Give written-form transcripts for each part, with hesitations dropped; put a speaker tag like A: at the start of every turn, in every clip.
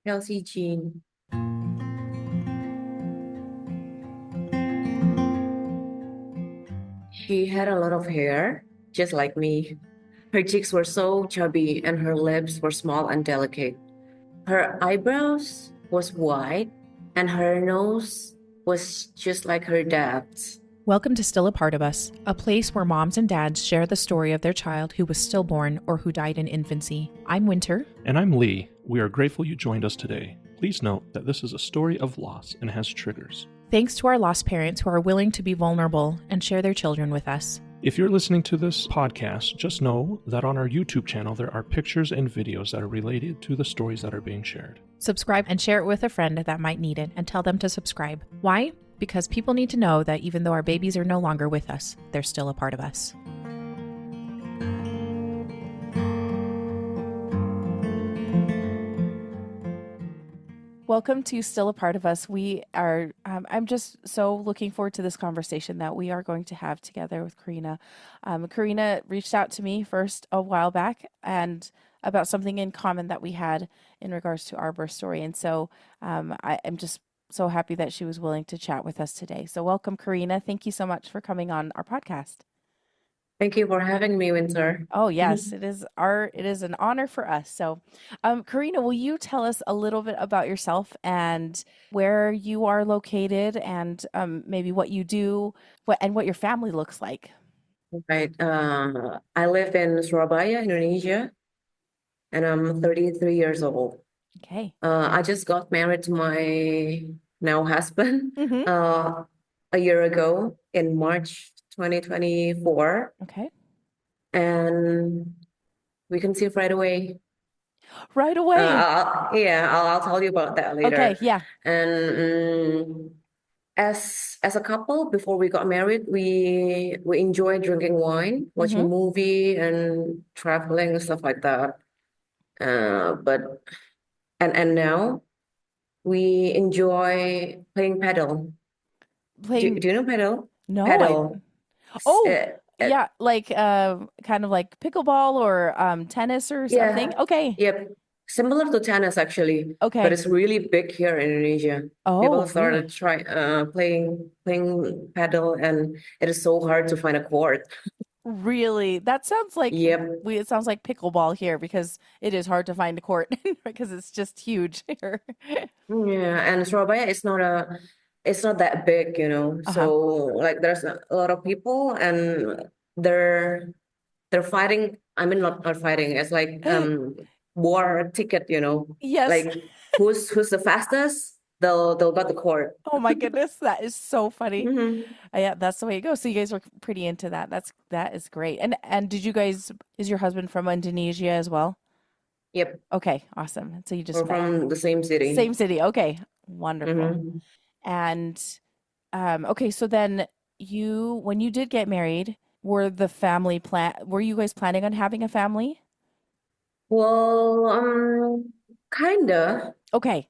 A: Kelsey Jean. She had a lot of hair, just like me. Her cheeks were so chubby and her lips were small and delicate. Her eyebrows was white and her nose was just like her dad's.
B: Welcome to Still a Part of Us, a place where moms and dads share the story of their child who was stillborn or who died in infancy. I'm Winter.
C: And I'm Lee. We are grateful you joined us today. Please note that this is a story of loss and has triggers.
B: Thanks to our lost parents who are willing to be vulnerable and share their children with us.
C: If you're listening to this podcast, just know that on our YouTube channel there are pictures and videos that are related to the stories that are being shared.
B: Subscribe and share it with a friend that might need it and tell them to subscribe. Why? Because people need to know that even though our babies are no longer with us, they're still a part of us. Welcome to Still a Part of Us. We are, I'm just so looking forward to this conversation that we are going to have together with Karina. Karina reached out to me first a while back and about something in common that we had in regards to our birth story. And so I am just so happy that she was willing to chat with us today. So welcome, Karina. Thank you so much for coming on our podcast.
A: Thank you for having me, Winter.
B: Oh, yes, it is an honor for us. So, Karina, will you tell us a little bit about yourself and where you are located and maybe what you do and what your family looks like?
A: Right. I live in Surabaya, Indonesia, and I'm 33 years old.
B: Okay.
A: I just got married to my now husband
B: Mm-hmm.
A: a year ago in March 2024,
B: Okay.
A: and we conceived right away.
B: Right away.
A: I'll tell you about that later.
B: Okay. Yeah.
A: And as a couple, before we got married, we enjoyed drinking wine, watching
B: Mm-hmm.
A: movie, and traveling and stuff like that. But and now we enjoy playing paddle.
B: Playing.
A: Do you know paddle?
B: No,
A: Paddle.
B: oh,
A: Uh, uh,
B: yeah, like kind of like pickleball or tennis or something.
A: yeah.
B: Okay.
A: Yep. Similar to tennis actually, but
B: Okay.
A: it's really big here in Indonesia. People
B: Oh,
A: started
B: really?
A: playing paddle, and it is so hard to find a court.
B: Really? That sounds like
A: Yep.
B: it sounds like pickleball here because it is hard to find a court because it's just huge here.
A: Yeah, and Surabaya is it's not that big, you know.
B: Uh-huh.
A: So like there's a lot of people and they're they're fighting. I mean not fighting. It's like war ticket, you know.
B: Yes.
A: Like who's the fastest, they'll got the court.
B: Oh my goodness, that is so funny.
A: Hmm.
B: Yeah, that's the way it goes. So you guys were pretty into that. That is great. And did you guys is your husband from Indonesia as well?
A: Yep,
B: Okay, awesome. So you just
A: we're
B: met.
A: from the same city.
B: Same city. Okay. Wonderful.
A: Hmm.
B: And okay, so then when you did get married, were you guys planning on having a family?
A: Well, kinda.
B: Okay.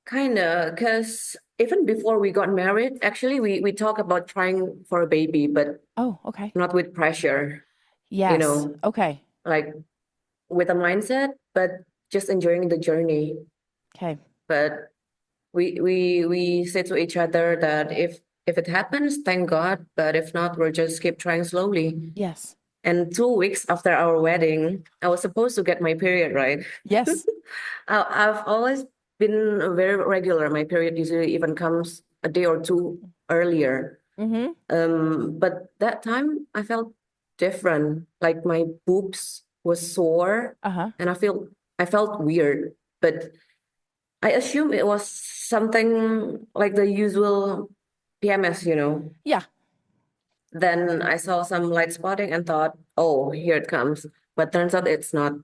A: Because even before we got married, actually, we talked about trying for a baby, but
B: Oh, okay.
A: not with pressure, you
B: Yes.
A: know,
B: Okay.
A: like with a mindset, but just enjoying the journey.
B: Okay.
A: But we say to each other that if it happens, thank God, but if not, we'll just keep trying slowly.
B: Yes.
A: And 2 weeks after our wedding, I was supposed to get my period, right?
B: Yes.
A: I've always been very regular. My period usually even comes a day or two earlier.
B: Mm-hmm.
A: But that time I felt different. Like my boobs was sore,
B: Uh-huh.
A: and I felt weird. But I assume it was something like the usual PMS, you know.
B: Yeah.
A: Then I saw some light spotting and thought, oh, here it comes. But turns out it's not.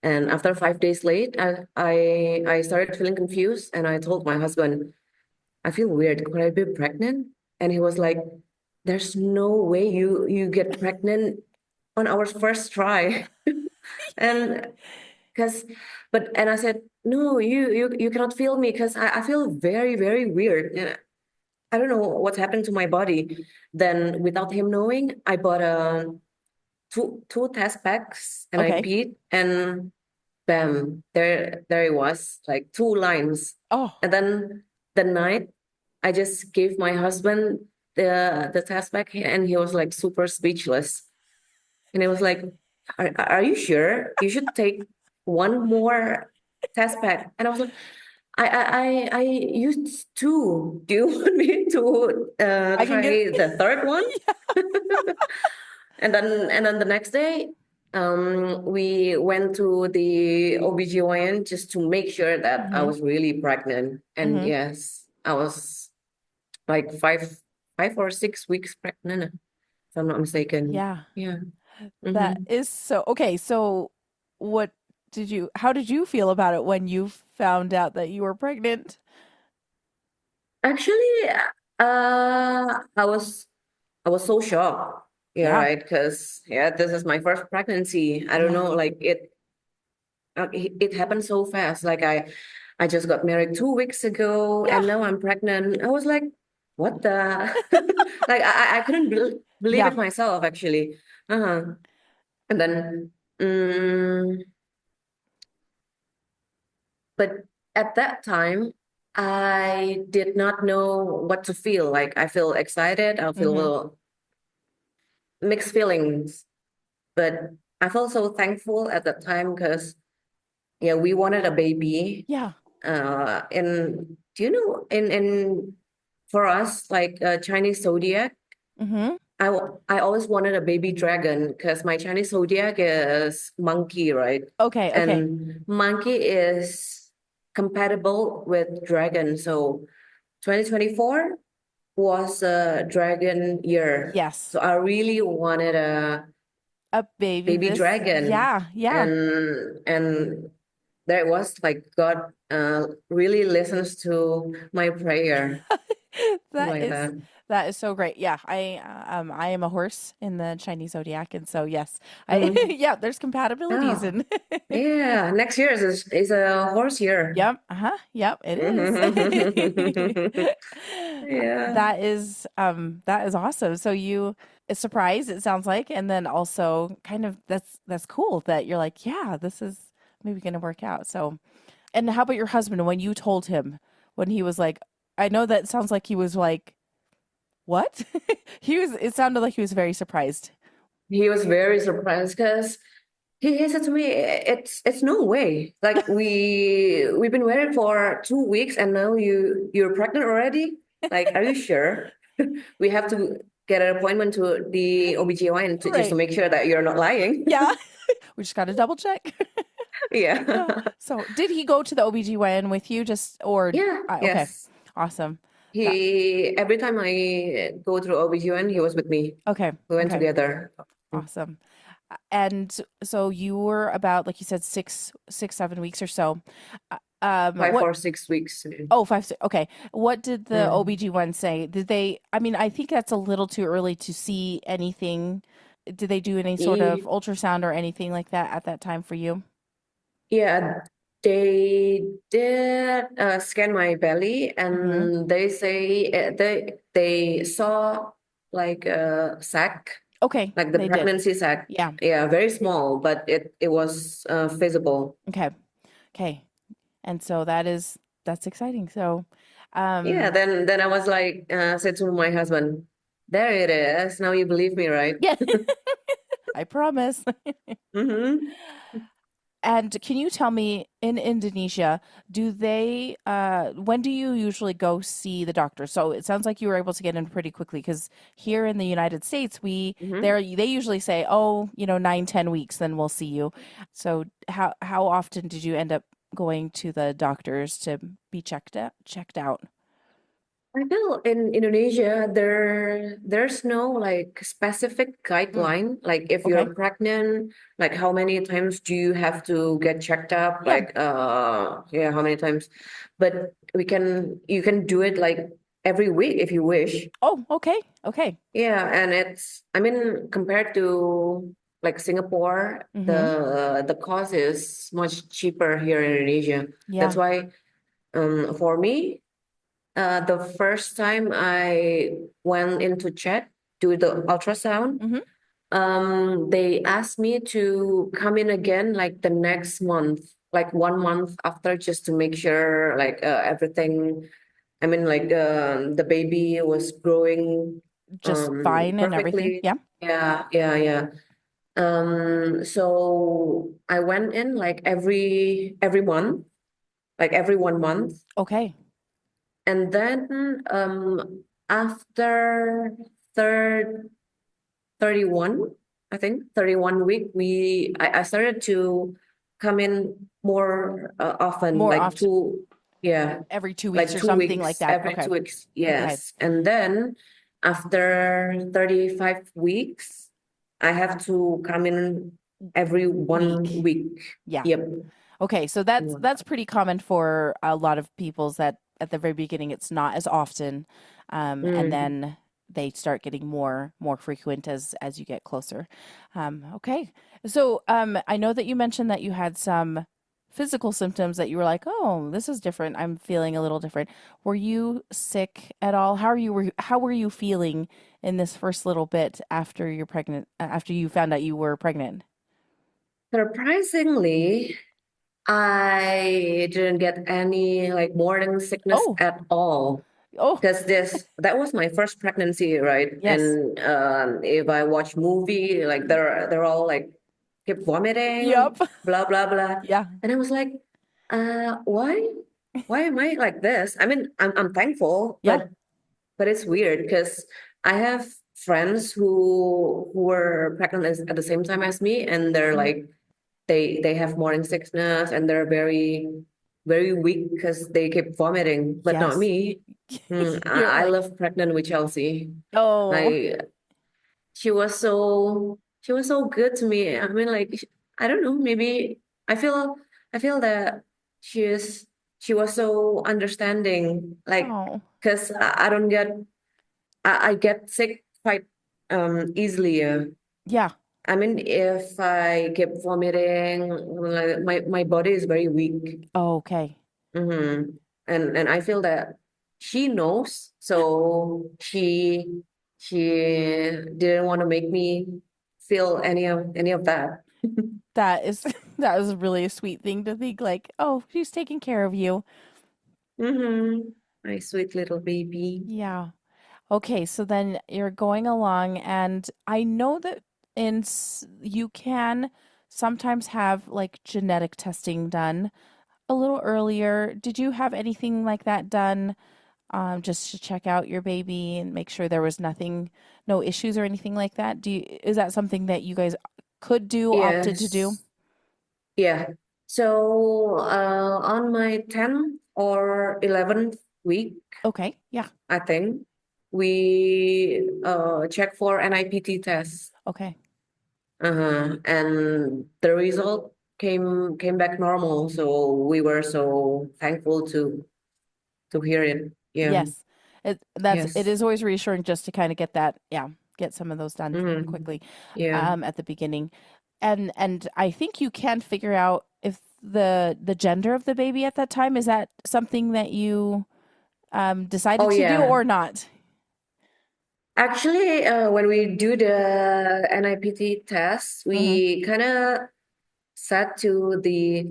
A: And after 5 days late, I started feeling confused, and I told my husband, I feel weird. Could I be pregnant? And he was like, there's no way you get pregnant on our first try. And because and I said, no, you cannot feel me because I feel very, very weird. And I don't know what's happened to my body. Then without him knowing, I bought two test packs and I
B: Okay.
A: peed, and bam, there it was, like 2 lines.
B: Oh,
A: And then the night, I just gave my husband the test back, and he was like super speechless. And he was like, are you sure? You should take one more test pack. And I was like, I used two. Do you want me to
B: I can get
A: try the third one?
B: yeah.
A: And then the next day, we went to the OBGYN just to make sure that I
B: Mm-hmm.
A: was really pregnant. And
B: Mm-hmm.
A: yes, I was like 5 or 6 weeks pregnant, if I'm not mistaken.
B: Yeah.
A: Yeah.
B: That
A: Mm-hmm.
B: is so okay. So what how did you feel about it when you found out that you were pregnant?
A: Actually, I was so shocked. Yeah,
B: Yeah.
A: right. Because yeah, this is my first pregnancy. I don't
B: Yeah.
A: know, like it happened so fast. Like I just got married 2 weeks ago,
B: Yeah.
A: and now I'm pregnant. I was like, what the? Like I couldn't believe
B: Yeah.
A: it myself, actually. Uh-huh. And then, mm, but at that time, I did not know what to feel. Like I feel excited. I feel a
B: Mm-hmm.
A: little mixed feelings, but I felt so thankful at that time because yeah, we wanted a baby.
B: Yeah.
A: And do you know in for us like Chinese zodiac,
B: Mm-hmm.
A: I always wanted a baby dragon because my Chinese zodiac is monkey, right?
B: Okay. Okay.
A: And monkey is compatible with dragon. So 2024 was a dragon year.
B: Yes.
A: So I really wanted a
B: A baby
A: baby
B: this.
A: dragon.
B: Yeah. Yeah.
A: And there it was, like God really listens to my prayer,
B: That
A: like
B: is
A: that.
B: that is so great. Yeah, I am a horse in the Chinese zodiac, and so yes, I
A: Mhm.
B: yeah, there's compatibilities
A: Oh,
B: and
A: yeah. Next year is a horse year.
B: yep, uh-huh, yep, it is.
A: Mhm. Yeah.
B: That is awesome. So you a surprise, it sounds like, and then also kind of that's cool that you're like, yeah, this is maybe gonna work out. So, and how about your husband when you told him when he was like, I know that sounds like he was like, what? It sounded like he was very surprised.
A: He was very surprised because he said to me, it's no way. Like we've been waiting for 2 weeks and now you're pregnant already? Like, are you sure? We have to get an appointment to the OBGYN just to
B: Right.
A: make sure that you're not lying.
B: Yeah. We just got to double check.
A: Yeah.
B: Yeah. So, did he go to the OBGYN with you just or
A: Yeah,
B: okay.
A: yes.
B: Awesome. That
A: He every time I go through OBGYN, he was with me.
B: okay.
A: We went
B: Okay.
A: together.
B: Awesome. And so you were about like you said 7 weeks or so.
A: Five
B: What
A: or 6 weeks.
B: oh 5 6 okay. What did the
A: Mm.
B: OBGYN say? Did they I mean, I think that's a little too early to see anything. Did they do any sort of
A: Ye-
B: ultrasound or anything like that at that time for you?
A: Yeah, they did scan my belly,
B: Mm-hmm.
A: and they say they saw like a sac,
B: Okay,
A: like the
B: they did.
A: pregnancy sac.
B: Yeah.
A: Yeah, very small, but it was visible.
B: Okay. Okay. And so that's exciting. So,
A: Yeah,
B: um,
A: then I was like, said to my husband, there it is. Now you believe me, right?
B: yeah, I promise.
A: Mm-hmm.
B: And can you tell me in Indonesia, do they when do you usually go see the doctor? So it sounds like you were able to get in pretty quickly because here in the United States,
A: Mm-hmm.
B: they usually say, "Oh, 9-10 weeks, then we'll see you." So how often did you end up going to the doctors to be checked out?
A: I feel in Indonesia there's no like specific
B: Mm,
A: guideline. Like if
B: okay.
A: you're pregnant, like how many times do you have to get checked up?
B: Yeah.
A: Like yeah, how many times? But you can do it like every week if you wish.
B: Oh, okay. Okay.
A: Yeah, and it's I mean compared to like Singapore,
B: Mm-hmm.
A: the cost is much cheaper here in Indonesia. That's
B: Yeah.
A: why for me the first time I went in to check, do the ultrasound,
B: Mm-hmm.
A: they asked me to come in again like the next month. like 1 month after, just to make sure like everything. I mean, like the baby was growing
B: Just fine and everything.
A: perfectly.
B: Yeah.
A: Yeah, yeah, yeah. So I went in like every month, like every 1 month.
B: Okay.
A: And then after third 31, I think 31 week, I started to come in more often,
B: More
A: like
B: often,
A: yeah,
B: every 2 weeks
A: like
B: or
A: two
B: something like
A: weeks,
B: that.
A: every
B: Okay.
A: 2 weeks,
B: Okay.
A: yes. And then after 35 weeks, I have to come in every one
B: Week.
A: week.
B: Yeah.
A: Yep.
B: Okay. So that's pretty common for a lot of people's that at the very beginning it's not as often. And
A: Mm.
B: then they start getting more frequent as you get closer. Okay. So I know that you mentioned that you had some physical symptoms that you were like, oh, this is different. I'm feeling a little different. Were you sick at all? How were you feeling in this first little bit after you're pregnant, after you found out you were pregnant?
A: Surprisingly, I didn't get any like morning sickness
B: Oh,
A: at all.
B: oh,
A: Because this that was my first pregnancy, right?
B: yes.
A: And if I watch movie, like they're all like keep vomiting,
B: Yup.
A: blah blah blah,
B: Yeah.
A: and I was like, why am I like this? I mean, I'm thankful,
B: Yeah.
A: but it's weird because I have friends who were pregnant at the same time as me, and they're
B: Mhm.
A: like they have morning sickness and they're very weak because they keep vomiting, but not
B: Yes.
A: me.
B: You're
A: I
B: like,
A: love pregnant with Chelsea.
B: oh,
A: Like she was so good to me. I mean, like I don't know, maybe I feel I feel that she is she was so understanding. Like
B: oh,
A: because I don't get I get sick quite easily.
B: yeah.
A: I mean, if I keep vomiting, like, my body is very weak.
B: Oh, okay.
A: Mm-hmm. And I feel that she knows, so she didn't want to make me feel any of that.
B: That is that is really a sweet thing to think like, oh, she's taking care of you.
A: Mm-hmm. My sweet little baby.
B: Yeah. Okay, so then you're going along, and I know that you can sometimes have like genetic testing done a little earlier. Did you have anything like that done, just to check out your baby and make sure there was nothing, no issues or anything like that? Is that something that you guys could do, opted to do?
A: Yes. Yeah. So on my 10th or 11th week,
B: Okay, yeah,
A: I think we check for NIPT test.
B: okay.
A: And the result came back normal. So we were so thankful to hear it. Yeah.
B: Yes. It
A: Yes.
B: is always reassuring just to kind of get that, yeah, get some of those done
A: Mm-hmm.
B: quickly
A: Yeah.
B: at the beginning. And I think you can figure out if the gender of the baby at that time, is that something that you
A: Oh
B: decided to do
A: yeah.
B: or not?
A: Actually, when we do the NIPT test,
B: Mhm.
A: we kind of said to the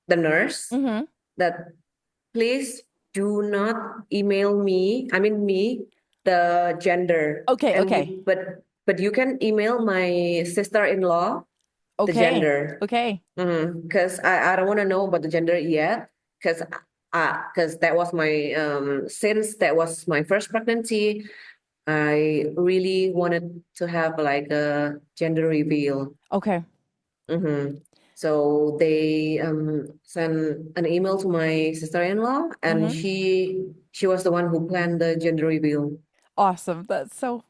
A: nurse
B: Mhm.
A: that please do not email me, I mean me, the gender.
B: Okay,
A: And
B: okay.
A: but you can email my sister-in-law the
B: Okay.
A: gender.
B: Okay.
A: Because I don't want to know about the gender yet. Because that was my since that was my first pregnancy, I really wanted to have like a gender reveal.
B: Okay.
A: Mm-hmm. So they sent an email to my sister-in-law, and
B: Mhm.
A: she was the one who planned the gender reveal.
B: Awesome. That's so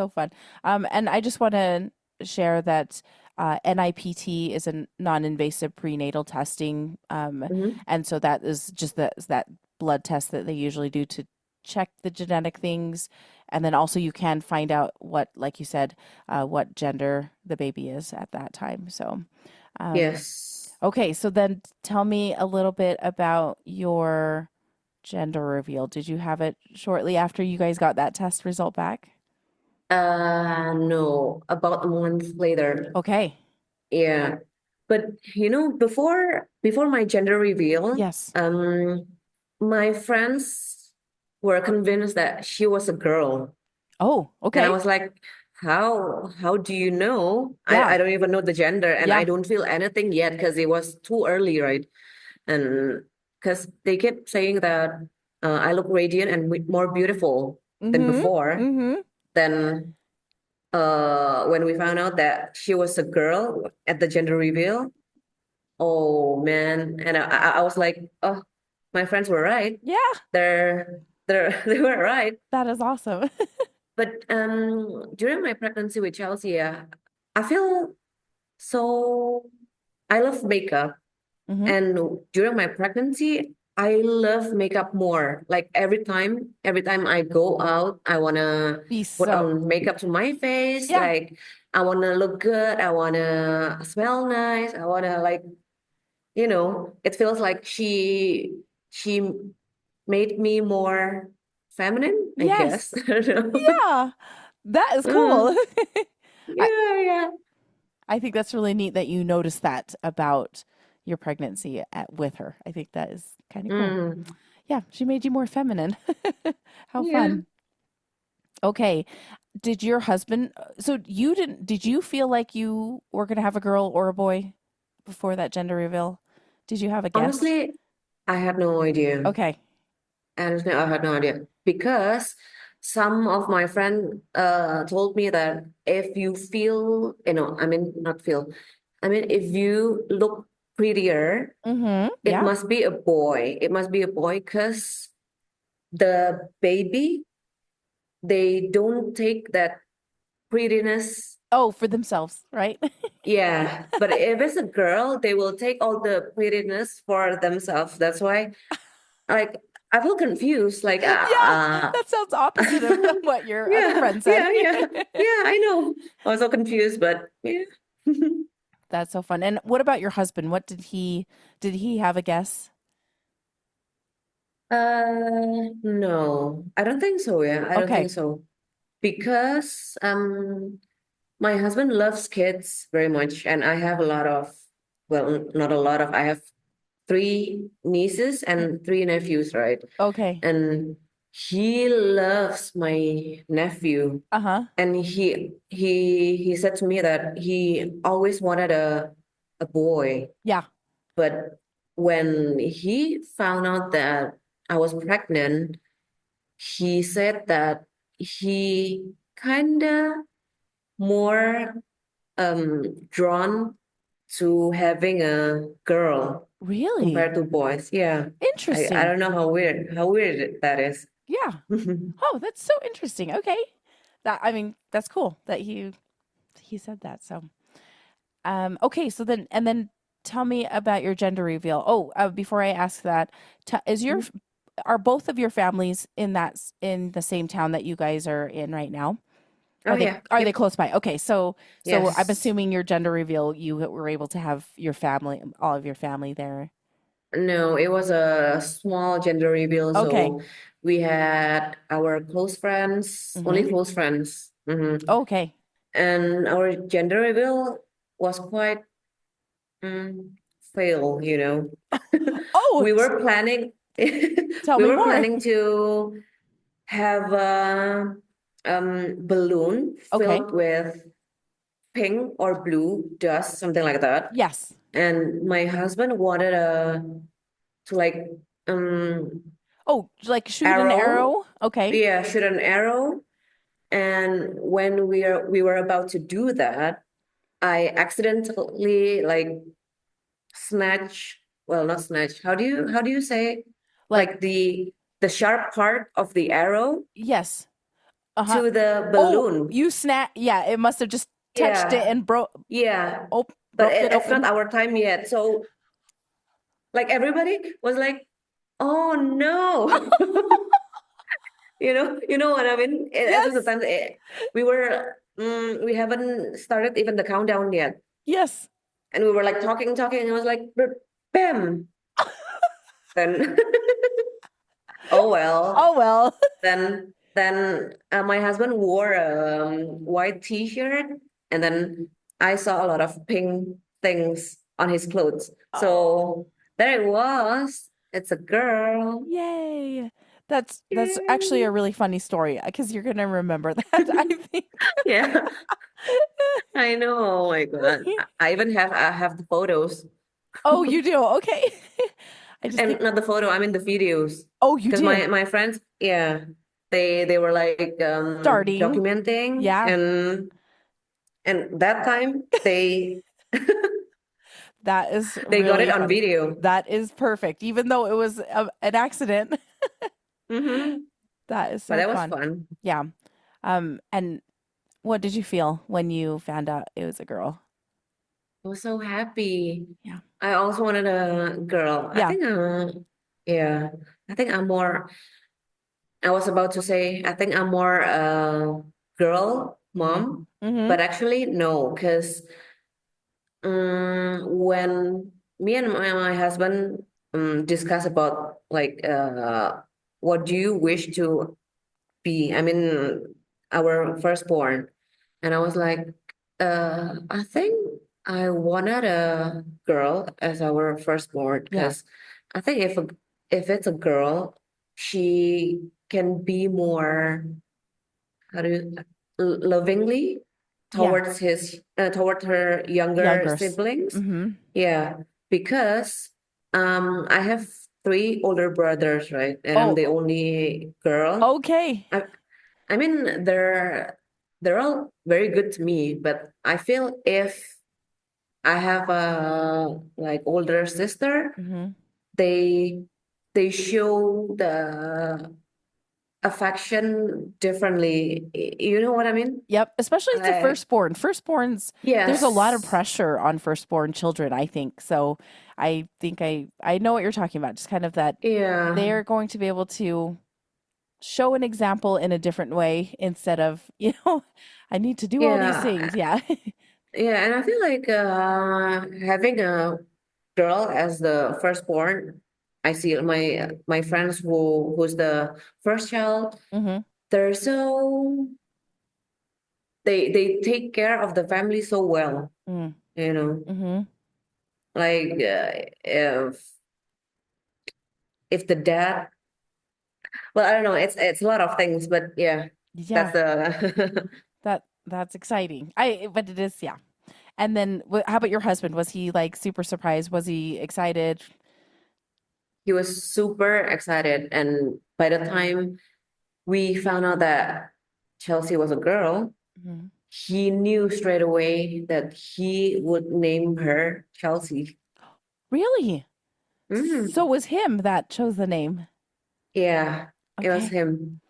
B: fun. And I just want to share that NIPT is a non-invasive prenatal testing,
A: Mm-hmm.
B: and so that is just that blood test that they usually do to check the genetic things, and then also you can find out what, like you said, what gender the baby is at that time. So, um,
A: Yes.
B: okay, so then tell me a little bit about your gender reveal. Did you have it shortly after you guys got that test result back?
A: No, about a month later.
B: Okay.
A: Yeah. But before my gender reveal,
B: Yes.
A: my friends were convinced that she was a girl.
B: Oh,
A: And I
B: okay.
A: was like, how do you know?
B: Yeah.
A: I don't even know the gender, and I
B: Yeah.
A: don't feel anything yet because it was too early, right? And because they kept saying that I look radiant and more beautiful than
B: Mm-hmm.
A: before.
B: Mm-hmm.
A: Then when we found out that she was a girl at the gender reveal, oh man. And I was like, oh, my friends were right.
B: Yeah,
A: They were right.
B: that is awesome.
A: But during my pregnancy with Chelsea, yeah, I feel so I love makeup.
B: Mm-hmm.
A: And during my pregnancy, I love makeup more. Like every time I go out, I wanna
B: Be
A: put
B: so.
A: on makeup to my face.
B: Yeah.
A: Like I wanna look good. I wanna smell nice. I wanna like, it feels like she made me more feminine, I guess.
B: Yes.
A: I don't know.
B: Yeah. That is cool.
A: Mm,
B: I,
A: yeah, yeah.
B: I think that's really neat that you noticed that about your pregnancy with her. I think that is kind of cool.
A: Mm,
B: Yeah, she made you more feminine. How
A: yeah.
B: fun. Okay. Did your husband, so did you feel like you were going to have a girl or a boy before that gender reveal? Did you have a guess?
A: Honestly, I had no idea.
B: Okay.
A: Honestly, I had no idea because some of my friend told me that if you feel, I mean not feel, I mean if you look prettier,
B: Mm-hmm.
A: it
B: Yeah.
A: must be a boy. It must be a boy because the baby, they don't take that prettiness.
B: Oh, for themselves, right?
A: Yeah, but if it's a girl, they will take all the prettiness for themselves. That's why, like, I feel confused. Like,
B: Yeah, that sounds opposite of what your other
A: yeah,
B: friend said.
A: yeah, yeah, yeah. I know. I was so confused, but yeah.
B: That's so fun. And what about your husband? What did he have a guess?
A: No, I don't think so. Yeah, I don't
B: Okay.
A: think so because my husband loves kids very much, and I have a lot of, well, not a lot of. I have three nieces
B: Mm,
A: and three nephews, right?
B: okay.
A: And he loves my nephew.
B: Uh-huh.
A: And he said to me that he always wanted a boy.
B: Yeah.
A: But when he found out that I was pregnant, he said that he kinda more drawn to having a girl
B: Really?
A: compared to boys. Yeah. I
B: Interesting.
A: don't know how weird that is.
B: Yeah. Oh, that's so interesting. Okay. That's cool that he said that. So, okay, so then tell me about your gender reveal. Oh, before I ask that, are both of your families in the same town that you guys are in right now?
A: Oh yeah.
B: Are they
A: Yep.
B: close by? Okay, so I'm
A: Yes.
B: assuming your gender reveal, you were able to have all of your family there.
A: No, it was a small gender reveal.
B: Okay.
A: So we had our close friends, only
B: Mm-hmm.
A: close friends.
B: Okay.
A: And our gender reveal was quite mm, fail.
B: Oh,
A: We were planning
B: tell
A: we
B: me
A: were
B: more.
A: planning to have a balloon
B: Okay.
A: filled with pink or blue dust, something like that.
B: Yes.
A: And my husband wanted to like um
B: Oh, like shoot an
A: arrow.
B: arrow. Okay.
A: Yeah, shoot an arrow. And when we were about to do that, I accidentally like snatch, well, not snatch. How do you say,
B: Like
A: like the sharp part of the arrow
B: yes. Uh-huh.
A: to the
B: Oh,
A: balloon.
B: you snap. Yeah, it must have just touched it
A: Yeah,
B: and
A: yeah. But
B: broke it
A: it's not
B: open.
A: our time yet. So like everybody was like, "Oh no." You know what I mean? It was the
B: Yes.
A: time we haven't started even the countdown yet.
B: Yes.
A: And we were like talking, and I was like, bam. Then, oh well.
B: Oh well.
A: Then my husband wore a white t-shirt, and then I saw a lot of pink things on his clothes.
B: Oh,
A: So there it was. It's a girl.
B: yay. That's actually a really funny story because you're gonna remember that, I think.
A: Yeah, I know. Oh my God. I have the photos.
B: Oh, you do? Okay. I just
A: And
B: think,
A: not the photo, I mean the videos.
B: oh, you
A: Because
B: did.
A: my friends, yeah, they were like
B: Starting.
A: documenting
B: Yeah,
A: and that time
B: that is
A: they got it
B: really
A: on
B: funny.
A: video.
B: That is perfect. Even though it was an accident,
A: Hmm.
B: that is
A: But
B: so
A: that was
B: fun.
A: fun.
B: Yeah. And what did you feel when you found out it was a girl?
A: I was so happy.
B: Yeah.
A: I also wanted a girl.
B: Yeah.
A: Yeah, I think I'm more, I was about to say, I think I'm more girl mom,
B: Mm-hmm.
A: but actually no, because when me and my husband discuss about like what do you wish to be? I mean, our firstborn, and I was like, I think I wanted a girl as our firstborn
B: Yeah.
A: because I think if it's a girl, she can be more how do you lovingly
B: Yeah.
A: towards his toward her younger
B: Youngers.
A: siblings.
B: Mm-hmm.
A: Yeah, because I have three older brothers, right? And I'm
B: Oh,
A: the only girl.
B: okay.
A: I I mean they're all very good to me, but I feel if I have a like older sister,
B: Mm-hmm.
A: they they show the affection differently. You know what I mean?
B: Yep, especially it's a
A: I
B: firstborn. Firstborns, there's a lot of
A: yes.
B: pressure on firstborn children, I think. So I think I know what you're talking about. Just kind of that
A: Yeah.
B: they're going to be able to show an example in a different way instead of, I need to do all these things.
A: Yeah.
B: Yeah.
A: Yeah, and I feel like having a girl as the firstborn, I see my friends who's the first child,
B: Mm-hmm.
A: they're so they take care of the family so well,
B: Mm.
A: you know.
B: Mm-hmm.
A: Like if the dad, well, I don't know, it's a lot of things, but yeah, that's
B: Yeah,
A: the
B: that's exciting. But it is, yeah. And then how about your husband? Was he like super surprised? Was he excited?
A: he was super excited, and by the time we found out that Chelsea was a girl,
B: Mhm.
A: he knew straight away that he would name her Chelsea.
B: Really? So it
A: Mm,
B: was him that chose the name.
A: yeah, it was
B: Okay.
A: him.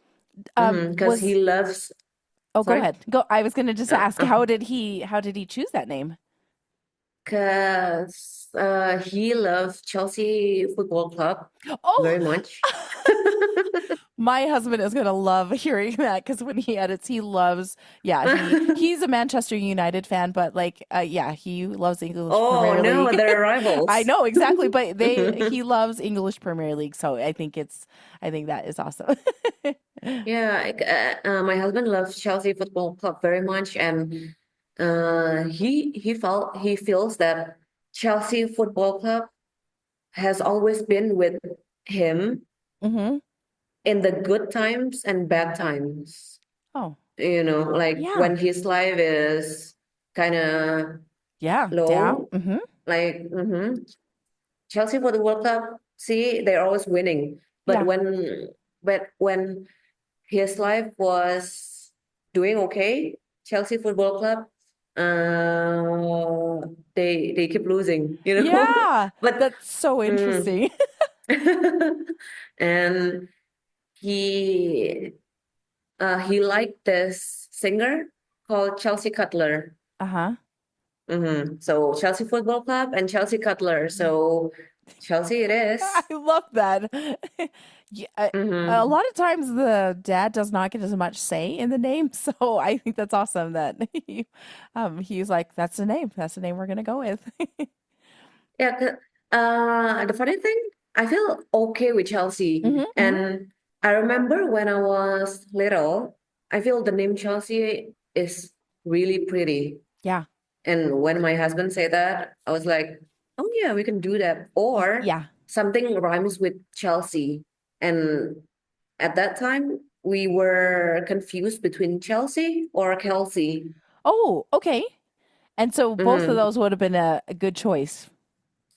A: Because he
B: Was
A: loves,
B: Oh, go
A: sorry?
B: ahead. Go. I was gonna just
A: Uh,
B: ask,
A: uh,
B: how did he choose that name?
A: because he loves Chelsea Football Club
B: Oh,
A: very much.
B: my husband is gonna love hearing that because when he edits, he loves. Yeah, he's a Manchester United fan, but like, yeah, he loves English
A: Oh
B: Premier
A: no,
B: League.
A: they're
B: I
A: rivals.
B: know exactly, but he loves English Premier League, so I think that is awesome.
A: Yeah, my husband loves Chelsea Football Club very much, and he feels that Chelsea Football Club has always been with him
B: Mm-hmm.
A: in the good times and bad times.
B: Oh,
A: You know, like
B: yeah,
A: when his life is kind of
B: yeah, down.
A: low,
B: Mm-hmm.
A: like Chelsea for the World Cup. See, they're always winning, but
B: Yeah,
A: when his life was doing okay, Chelsea Football Club, they keep losing, you know.
B: yeah.
A: But
B: That's so
A: mm,
B: interesting.
A: and he he liked this singer called Chelsea Cutler.
B: Uh-huh.
A: So Chelsea Football Club and Chelsea Cutler. So Chelsea it
B: I
A: is.
B: love that. Yeah, a
A: Mm-hmm.
B: lot of times the dad does not get as much say in the name, so I think that's awesome that he's like, that's the name. That's the name we're gonna go with.
A: Yeah. The funny thing, I feel okay with Chelsea,
B: Hmm. Hmm.
A: and I remember when I was little, I feel the name Chelsea is really pretty.
B: Yeah.
A: And when my husband said that, I was like, oh yeah, we can do that. Or
B: Yeah.
A: something rhymes with Chelsea. And at that time, we were confused between Chelsea or Kelsey.
B: Oh, okay. And so both of
A: Hmm.
B: those would have been a good choice.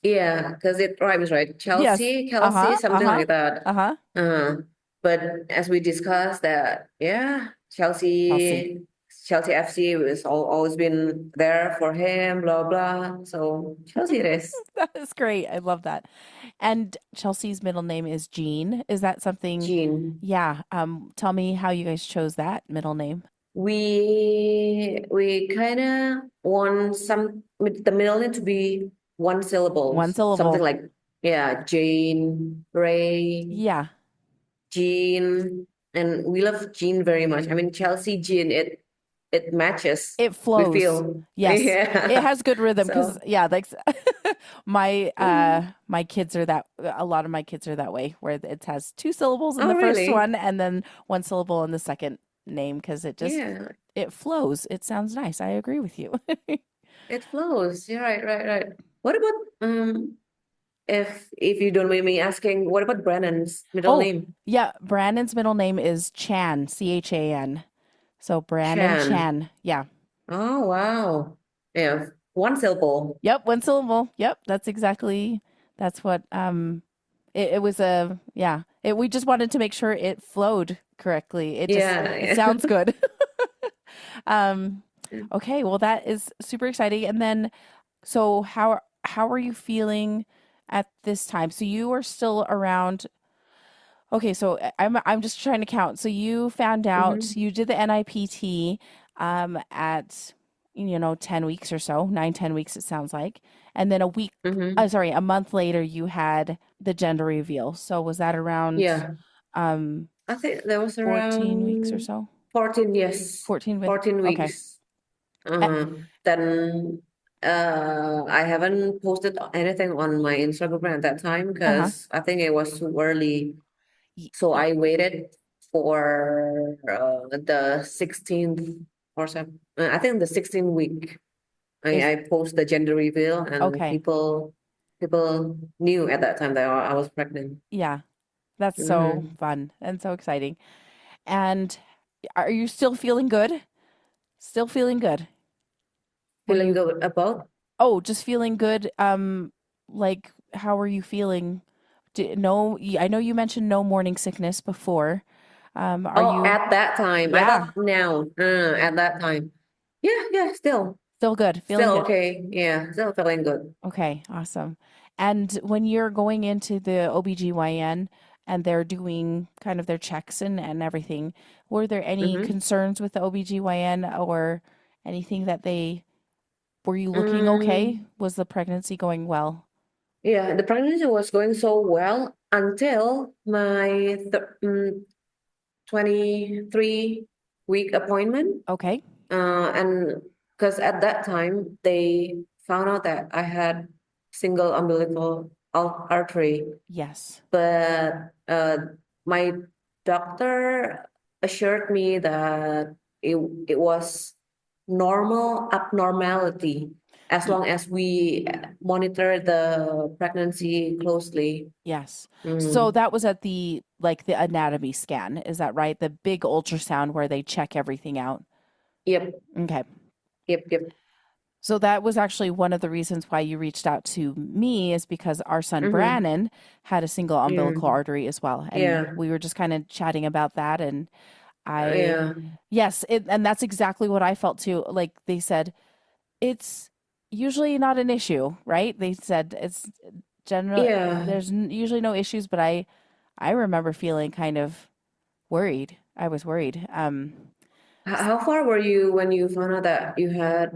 A: Yeah, because it rhymes, right?
B: Yes.
A: Chelsea, Kelsey,
B: Uh-huh.
A: something
B: Uh-huh.
A: like that.
B: Uh-huh.
A: Uh, but as we discussed that, yeah,
B: Chelsea.
A: Chelsea FC has always been there for him, blah blah. So Chelsea it is.
B: That is great. I love that. And Chelsea's middle name is Jean. Is that something?
A: Jean.
B: Yeah. Tell me how you guys chose that middle name.
A: We kind of want some with the middle name to be one
B: One
A: syllables, something
B: syllable.
A: like yeah, Jane, Ray,
B: Yeah.
A: Jean, and we love Jean very much. I mean Chelsea Jean, it matches.
B: It
A: We
B: flows.
A: feel
B: Yes. It
A: yeah.
B: has good rhythm because
A: So
B: yeah, like my
A: mm.
B: my kids are that a lot of my kids are that way where it has two syllables in
A: Oh
B: the first
A: really?
B: one and then one syllable in the second name because it just
A: Yeah,
B: it flows. It sounds nice. I agree with you.
A: it flows. Yeah, right. What about if you don't mind me asking, what about Brennan's middle
B: Oh,
A: name?
B: yeah, Brandon's middle name is Chan, Chan. So Brandon
A: Chan.
B: Chan. Yeah.
A: Oh, wow. Yeah, one syllable.
B: Yep, one syllable. Yep, that's what it was a yeah. We just wanted to make sure it flowed correctly.
A: Yeah,
B: It
A: yeah.
B: sounds good. Um okay, well that is super exciting. And then so how are you feeling at this time? So you are still around. Okay, so I'm just trying to count. So you found out
A: Mm-hmm.
B: you did the NIPT at 10 weeks or so, 9, 10 weeks it sounds like. And then
A: Mm-hmm.
B: sorry, a month later you had the gender reveal. So was that around
A: Yeah,
B: um
A: I think that was
B: 14 weeks or
A: around
B: so?
A: 14, yes.
B: 14 with
A: 14
B: okay.
A: weeks.
B: Eh,
A: Uh-huh. Then I haven't posted anything on my Instagram at that time
B: Uh-huh.
A: because I think it was too early.
B: Y-
A: So
B: y-
A: I waited for the 16th or so. I think the 16th week.
B: Is
A: I post the gender reveal and
B: okay.
A: people knew at that time that I was pregnant.
B: Yeah. That's so
A: Hmm.
B: fun and so exciting. And are you still feeling good? Still feeling good? Were
A: Feeling
B: you
A: good about
B: Oh, just feeling good. Like how are you feeling? I know you mentioned no morning sickness before. Are
A: oh
B: you
A: at that time. I
B: yeah,
A: thought now. At that time. Yeah,
B: still good, feeling
A: still
B: good.
A: okay. Yeah, still feeling good.
B: Okay, awesome. And when you're going into the OBGYN and they're doing kind of their checks and everything, were there any
A: Mm-hmm.
B: concerns with the OBGYN or anything that they were you looking okay?
A: Mm,
B: Was the pregnancy going well?
A: yeah, the pregnancy was going so well until my 23-week appointment.
B: Okay.
A: And because at that time they found out that I had single umbilical artery,
B: Yes.
A: but my doctor assured me that it was normal abnormality as
B: Y-
A: long as we monitor the pregnancy closely.
B: Yes. So
A: Mm.
B: that was at the like the anatomy scan, is that right? The big ultrasound where they check everything out.
A: Yep,
B: Okay.
A: yep.
B: So that was actually one of the reasons why you reached out to me is because our son
A: Mm-hmm.
B: Brannon had a single umbilical
A: Mm.
B: artery as well. And
A: Yeah,
B: we were just kind of chatting about that and I
A: yeah,
B: yes, and that's exactly what I felt too. Like they said it's usually not an issue, right? They said it's general
A: yeah.
B: there's usually no issues, but I remember feeling kind of worried. I was worried.
A: How far were you when you found out that you had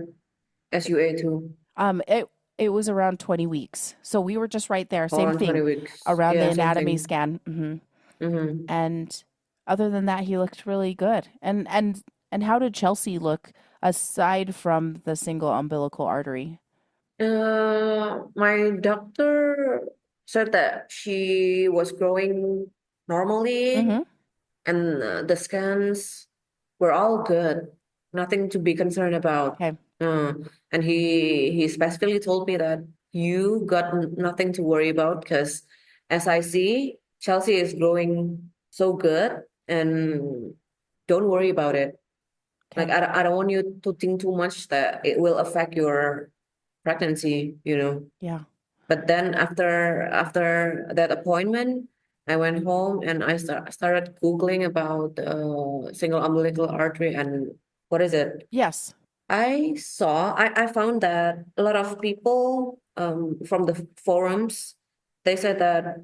A: SUA too?
B: Um, it it was around 20 weeks. So we were just right there. Same
A: Around 20
B: thing
A: weeks.
B: around the
A: Yeah, same
B: anatomy
A: thing.
B: scan.
A: Mm-hmm.
B: And other than that, he looked really good. And how did Chelsea look aside from the single umbilical artery?
A: My doctor said that she was growing normally
B: Mm-hmm.
A: and the scans were all good. Nothing to be concerned about.
B: Okay.
A: And he specifically told me that you got nothing to worry about because as I see, Chelsea is growing so good and don't worry about it. Like
B: Okay.
A: I don't want you to think too much that it will affect your pregnancy, you know.
B: Yeah.
A: But then after that appointment, I went home and started Googling about single umbilical artery and what is it?
B: Yes.
A: I found that a lot of people from the forums, they said that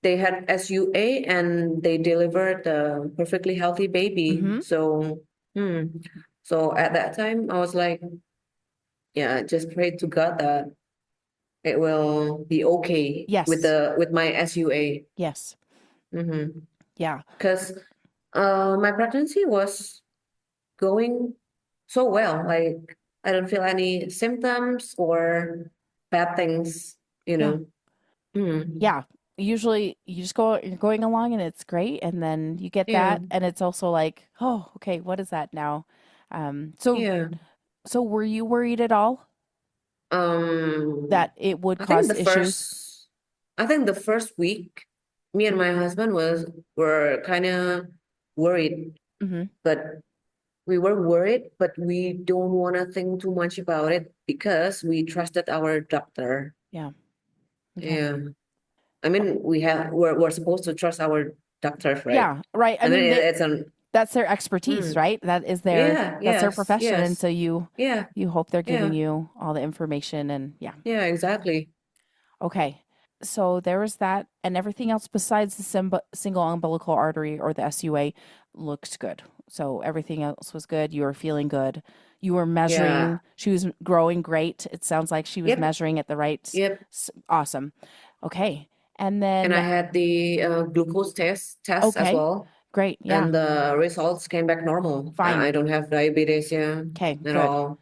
A: they had SUA and they delivered a perfectly healthy baby.
B: Mm-hmm.
A: Hmm. So at that time, I was like, yeah, just pray to God that it will be okay
B: Yes.
A: with my SUA.
B: Yes.
A: Mm-hmm.
B: Yeah.
A: Because my pregnancy was going so well. Like I don't feel any symptoms or bad things, you
B: Yeah.
A: know. Mm.
B: Yeah. Usually you just you're going along and it's great. And then you get
A: Yeah,
B: that. And it's also like, oh, okay, what is that now? Um, so,
A: yeah.
B: so were you worried at all
A: Um,
B: that it would
A: I think
B: cause
A: the
B: issues?
A: first, I think the first week, me and my husband were kind of worried,
B: Mm-hmm.
A: but we were worried, but we don't want to think too much about it because we trusted our doctor.
B: Yeah. Okay.
A: Yeah. I mean, we're supposed to trust our doctors, right?
B: Yeah. Right. I
A: I mean,
B: mean,
A: it's an
B: that's their expertise,
A: mm,
B: right?
A: yeah,
B: That's their
A: yes,
B: profession. And
A: yes,
B: so
A: yeah,
B: you hope they're
A: yeah,
B: giving you all the information and yeah.
A: yeah, exactly.
B: Okay. So there was that, and everything else besides the single umbilical artery or the SUA looked good. So everything else was good. You were feeling good. You were
A: Yeah.
B: measuring. She was growing great. It sounds like she was
A: Yep.
B: measuring at the right.
A: Yep.
B: Awesome. Okay. And
A: And I
B: then,
A: had the glucose test as
B: okay.
A: well,
B: Great. Yeah.
A: and the results came back normal. I
B: Fine.
A: don't have diabetes, yeah,
B: Okay.
A: at
B: Good.
A: all.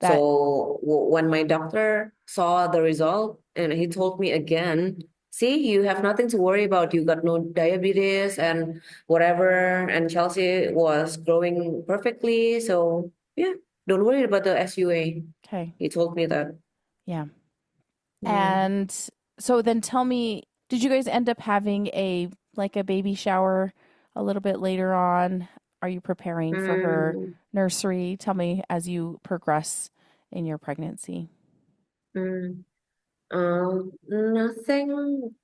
B: That,
A: So when my doctor saw the result and he told me again, see, you have nothing to worry about. You got no diabetes and whatever. And Chelsea was growing perfectly. So yeah, don't worry about the SUA.
B: okay.
A: He told me that.
B: Yeah.
A: Yeah.
B: And so then tell me, did you guys end up having a baby shower a little bit later on? Are you preparing for her
A: Mm,
B: nursery? Tell me as you progress in your pregnancy.
A: mm. Nothing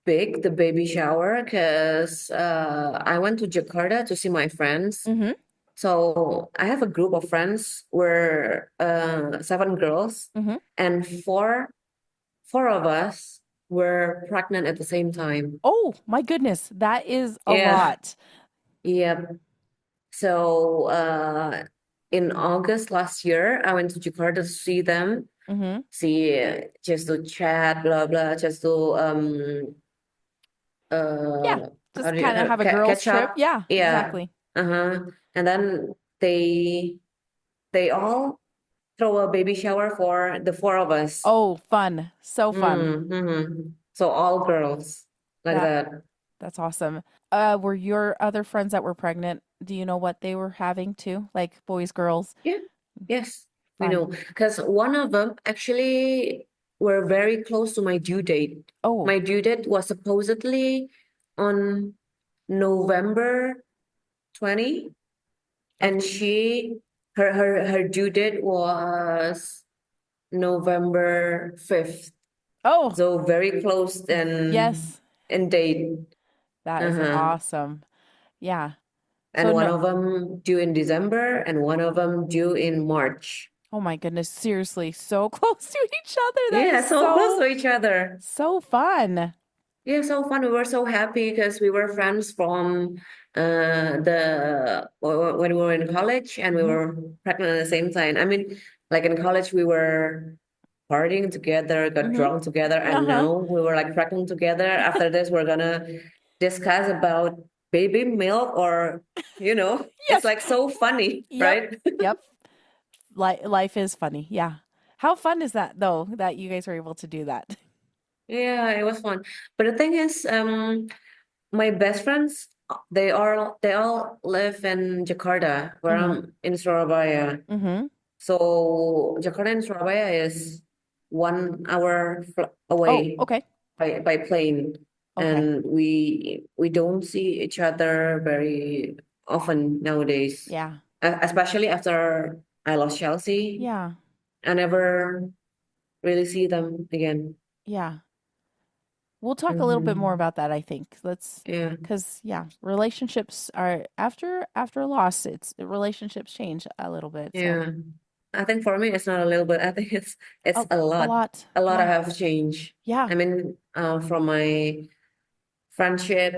A: big, the baby shower, because I went to Jakarta to see my friends.
B: Mm-hmm.
A: So I have a group of friends. We're 7 girls,
B: Mm-hmm.
A: and four of us were pregnant at the same time.
B: Oh my goodness, that is a
A: Yeah,
B: lot.
A: yeah. So in August last year, I went to Jakarta to see them,
B: Mm-hmm.
A: see just to chat, blah blah, just to
B: Yeah.
A: how
B: Just
A: do you
B: kind of have a girls'
A: catch
B: trip.
A: up?
B: Yeah,
A: Yeah.
B: exactly.
A: Uh-huh. And then they all throw a baby shower for the four of us.
B: Oh, fun. So fun.
A: Mm-hmm. So all girls like
B: That
A: that.
B: that's awesome. Were your other friends that were pregnant, do you know what they were having too? Like boys, girls?
A: Yeah. Yes. We
B: Fun.
A: know. Because one of them actually were very close to my due date.
B: Oh,
A: My due date was supposedly on November 20,
B: of
A: and her due date was November 5th.
B: oh,
A: So very close
B: yes.
A: in date.
B: That is
A: Uh-huh.
B: awesome. Yeah. So
A: And one
B: no,
A: of them due in December and one of them due in March.
B: oh my goodness, seriously, so close to each other. That
A: Yeah,
B: is
A: so close to each other.
B: so fun.
A: Yeah, so fun. We were so happy because we were friends from when we were in college and we
B: Hmm.
A: were pregnant at the same time. I mean, like in college we were partying together, got
B: Hmm.
A: drunk together, and
B: Uh-huh.
A: now we were like pregnant together. After this, we're gonna discuss about baby milk or it's
B: Yes.
A: like so funny,
B: Yep.
A: right?
B: Yep. Life is funny. Yeah. How fun is that though that you guys were able to do that?
A: Yeah, it was fun. But the thing is, my best friends, they all live in Jakarta, where
B: Mm-hmm.
A: I'm in Surabaya.
B: Mm-hmm.
A: So Jakarta and Surabaya is 1 hour
B: Oh,
A: away
B: okay.
A: by plane,
B: Okay.
A: and we don't see each other very often nowadays.
B: Yeah.
A: Especially after I lost Chelsea,
B: Yeah.
A: I never really see them again.
B: Yeah. We'll talk a little bit more
A: Hmm.
B: about that, I think.
A: Yeah,
B: Because yeah, relationships are after loss, relationships change a little bit. So
A: yeah. I think for me, it's not a little bit. I think it's
B: a,
A: a
B: a
A: lot.
B: lot.
A: A lot
B: Yeah.
A: have changed.
B: Yeah.
A: I mean, from my friendship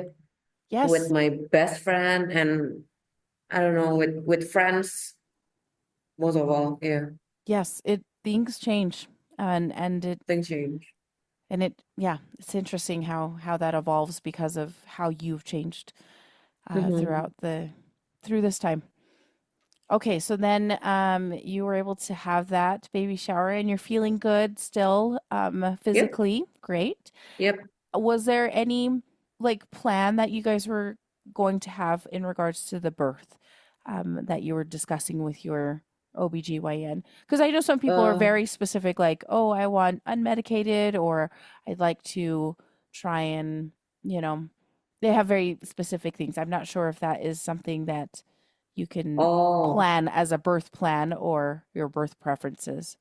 A: with
B: Yes.
A: my best friend, and I don't know, with friends most of all. Yeah,
B: Yes. It things change, and
A: things change.
B: yeah, it's interesting how that evolves because of how you've changed
A: Hmm.
B: throughout the through this time. Okay, so then you were able to have that baby shower and you're feeling good still
A: Yep,
B: physically. Great.
A: yep.
B: Was there any like plan that you guys were going to have in regards to the birth that you were discussing with your OBGYN? Because I know some people are
A: Uh,
B: very specific, like, oh, I want unmedicated, or I'd like to try and, you know, they have very specific things. I'm not sure if that is something that you can
A: oh,
B: plan as a birth plan or your birth preferences.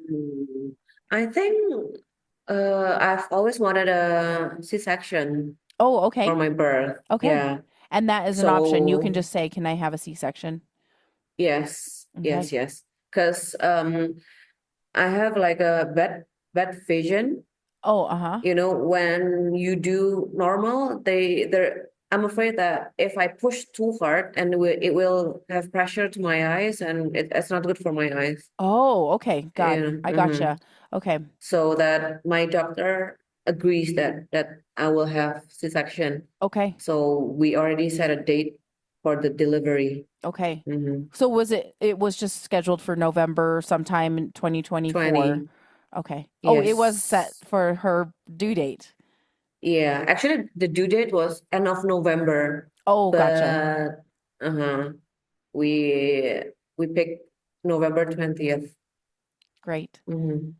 A: mm, I think I've always wanted a C-section
B: Oh,
A: for
B: okay.
A: my birth.
B: Okay.
A: Yeah.
B: And that is an option. You can
A: So
B: just say, "Can I have a C-section?"
A: yes,
B: Okay.
A: yes, yes. Because I have like a bad vision.
B: Oh, uh-huh.
A: You know, when you do normal, they're I'm afraid that if I push too hard and it will have pressure to my eyes, and it's not good for my eyes.
B: Oh, okay.
A: Yeah.
B: I gotcha. Okay.
A: So that my doctor agrees that I will have C-section.
B: Okay.
A: So we already set a date for the delivery.
B: Okay.
A: Hmm.
B: So it was just scheduled for November sometime in 2024.
A: 20.
B: Okay. Oh, it was set
A: Yes.
B: for her due date.
A: Yeah. Actually, the due date was end of November,
B: Oh, gotcha.
A: but we we picked November 20th.
B: Great.
A: Hmm.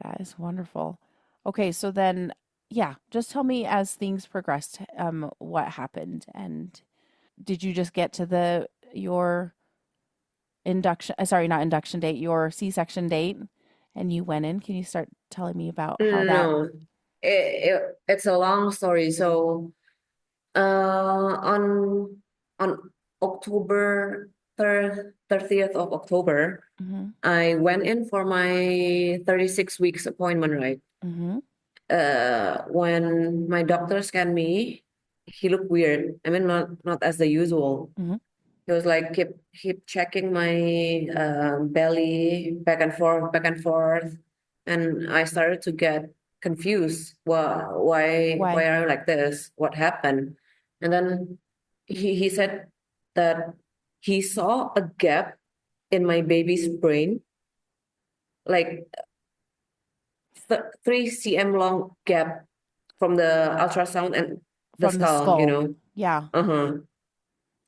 B: That is wonderful. Okay, so then yeah, just tell me as things progressed, what happened, and did you just get to the your induction sorry, not induction date, your C-section date, and you went in? Can you start telling me about how that
A: No, it's a long story. So on October 30th of October,
B: Mhm.
A: I went in for my 36 weeks appointment, right?
B: Mhm.
A: When my doctor scanned me, he looked weird. I mean, not as the usual.
B: Mhm.
A: He was like keep checking my belly back and forth, and I started to get confused. Why
B: Why?
A: are you like this? What happened? And then he said that he saw a gap in my baby's brain, like 3 cm long gap from the ultrasound and the
B: From the
A: skull. You
B: skull.
A: know,
B: Yeah.
A: uh-huh,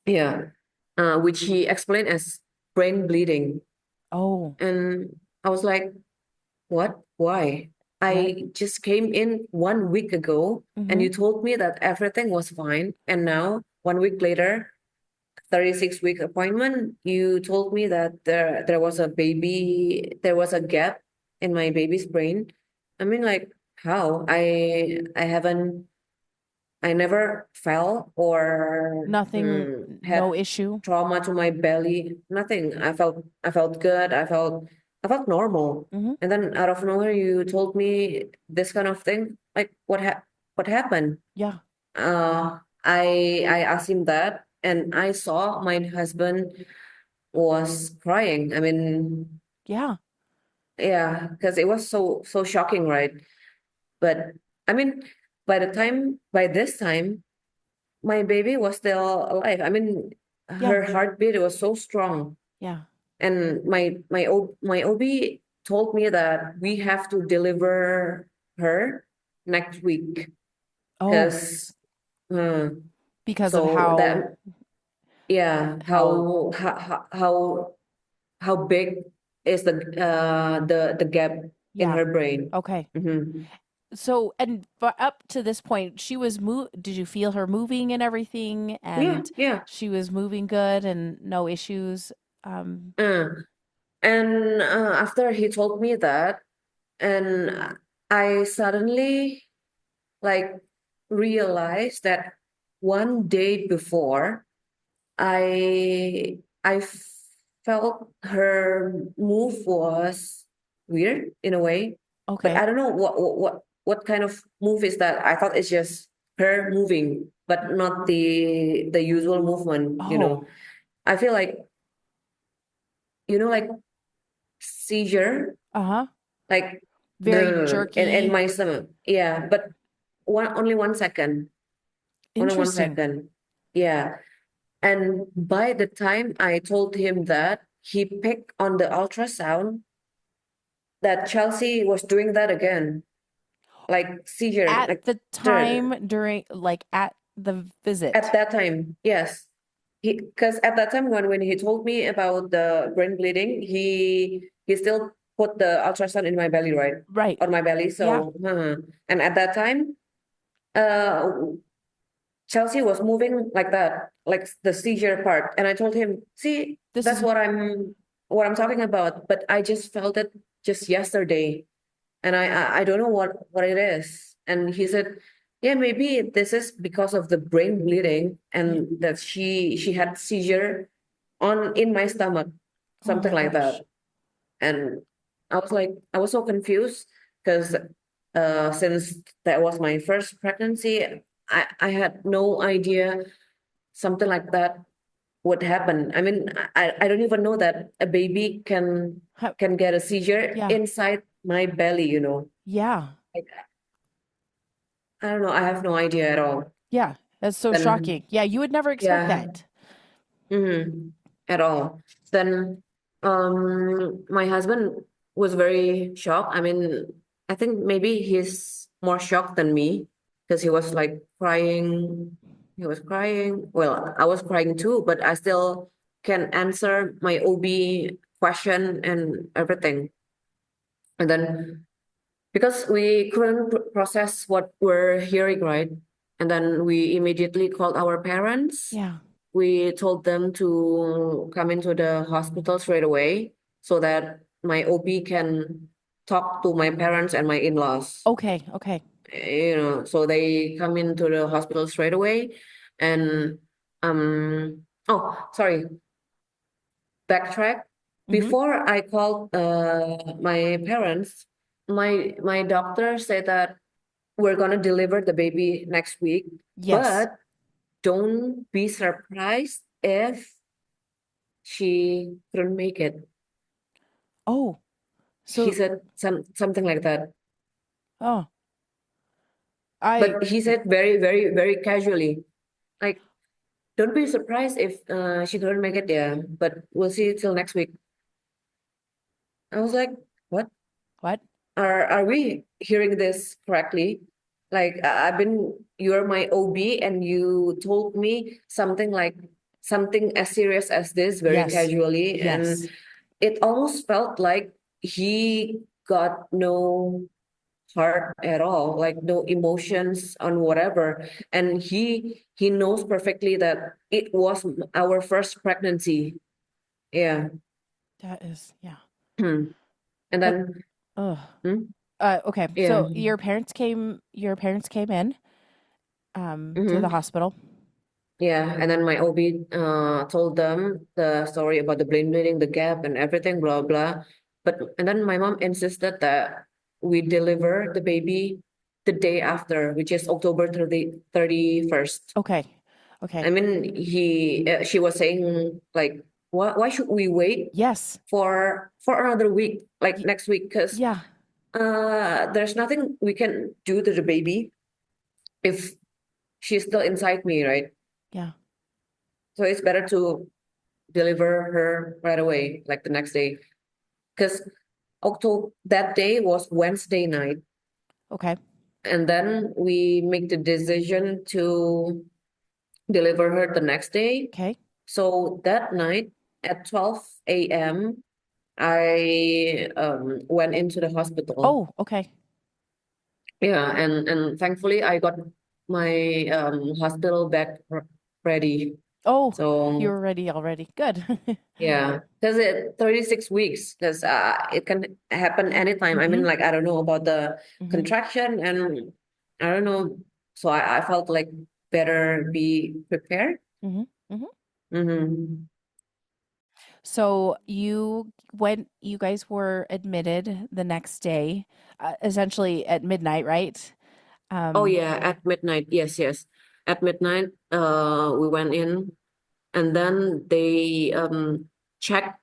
A: yeah, which he explained as brain bleeding.
B: Oh,
A: And I was like, what? Why?
B: right.
A: I just came in 1 week ago and
B: Mhm.
A: you told me that everything was fine. And now, 1 week later, 36-week appointment, you told me that there was there was a gap in my baby's brain. I mean, like, how? I never fell or
B: Nothing, no
A: had
B: issue.
A: trauma to my belly. Nothing. I felt good. I felt normal.
B: Mhm.
A: And then out of nowhere, you told me this kind of thing. Like what happened?
B: Yeah.
A: I asked him that, and I saw my husband was crying. I mean,
B: Yeah.
A: yeah, because it was so shocking, right? But I mean, by this time, my baby was still alive. I mean,
B: Yeah.
A: her heartbeat was so strong.
B: Yeah.
A: And my OB told me that we have to deliver her next week
B: Oh,
A: because
B: because of
A: so that yeah,
B: how
A: how big is the gap? in
B: Yeah.
A: her brain.
B: Okay.
A: Mm-hmm.
B: So, and but up to this point, she was did you feel her moving and everything?
A: Yeah,
B: And
A: yeah.
B: she was moving good and no issues. Um,
A: And after he told me that, and I suddenly like realized that one day before, I felt her move was weird in a way, but
B: okay.
A: I don't know what kind of move is that. I thought it's just her moving, but not the usual movement, you
B: Oh,
A: know. I feel like, like seizure,
B: uh-huh.
A: like
B: Very
A: in
B: jerky.
A: my stomach. Yeah, but only 1 second. Only one
B: Interesting.
A: second. Yeah. And by the time I told him that, he picked on the ultrasound that Chelsea was doing that again, like seizure,
B: At
A: like
B: the
A: the-
B: time during, like at the
A: at
B: visit.
A: that time, yes. Because at that time when he told me about the brain bleeding, he still put the ultrasound in my belly, right?
B: Right.
A: On my belly.
B: Yeah.
A: So, and at that time, uh, Chelsea was moving like that, like the seizure part. And I told him, see,
B: This
A: that's
B: is
A: what I'm talking about. But I just felt it just yesterday. And I don't know what it is. And he said, yeah, maybe this is because of the brain bleeding
B: yeah.
A: and that she had seizure on in my stomach,
B: Oh
A: something
B: my
A: like
B: gosh.
A: that. And I was so confused because since that was my first pregnancy, I had no idea something like that would happen. I mean, I don't even know that a baby
B: Huh,
A: can get a seizure
B: yeah.
A: inside my belly, you know.
B: Yeah.
A: Like, I don't know, I have no idea at all.
B: Yeah. That's so
A: Then
B: shocking. Yeah, you would never expect
A: yeah,
B: that.
A: at all. Then my husband was very shocked. I mean, I think maybe he's more shocked than me because he was like crying. He was crying. Well, I was crying too, but I still can answer my OB question and everything. And then because we couldn't process what we're hearing, right? And then we immediately called our parents.
B: Yeah.
A: We told them to come into the hospital straight away so that my OB can talk to my parents and my in-laws.
B: Okay. Okay.
A: So they come into the hospital straight away. And oh, sorry, backtrack.
B: Mm-hmm.
A: Before I called my parents, my doctor said that we're gonna deliver the baby next week,
B: Yes.
A: but don't be surprised if she couldn't make it.
B: Oh,
A: He
B: so
A: said something like that.
B: oh, I
A: But he said very, very, very casually, like, don't be surprised if she couldn't make it, yeah, but we'll see till next week. I was like, what?
B: what?
A: Are we hearing this correctly? Like you're my OB and you told me something like something as serious as this very
B: Yes.
A: casually, and
B: Yes.
A: it almost felt like he got no heart at all, like no emotions on whatever. And he knows perfectly that it was our first pregnancy. Yeah.
B: That is, yeah.
A: And
B: That
A: then
B: ugh.
A: hmm,
B: Okay.
A: yeah.
B: So your parents came in to the
A: Hmm.
B: hospital.
A: Yeah, and then my OB told them the story about the brain bleeding, the gap, and everything, blah blah. And then my mom insisted that we deliver the baby the day after, which is October 31st.
B: Okay. Okay.
A: I mean, she was saying like, why should we wait
B: Yes.
A: for another week, like
B: Y-
A: next week? Because
B: yeah.
A: there's nothing we can do to the baby if she's still inside me, right?
B: Yeah.
A: So it's better to deliver her right away, like the next day. Because October that day was Wednesday night,
B: Okay.
A: and then we make the decision to deliver her the next day.
B: Okay.
A: So that night at 12 a.m., I went into the hospital.
B: Oh, okay.
A: Yeah, and thankfully I got my hospital bag ready.
B: Oh, you
A: So
B: were ready already. Good.
A: yeah, because 36 weeks, because it can happen anytime. I mean,
B: Mm-hmm.
A: like I don't know about the
B: Mm-hmm.
A: contraction, and I don't know. So I felt like better be prepared.
B: Mm-hmm. Mm-hmm.
A: Mm-hmm.
B: So when you guys were admitted the next day, essentially at midnight, right?
A: Oh
B: Um,
A: yeah, at midnight. Yes, yes. At midnight, we went in, and then they checked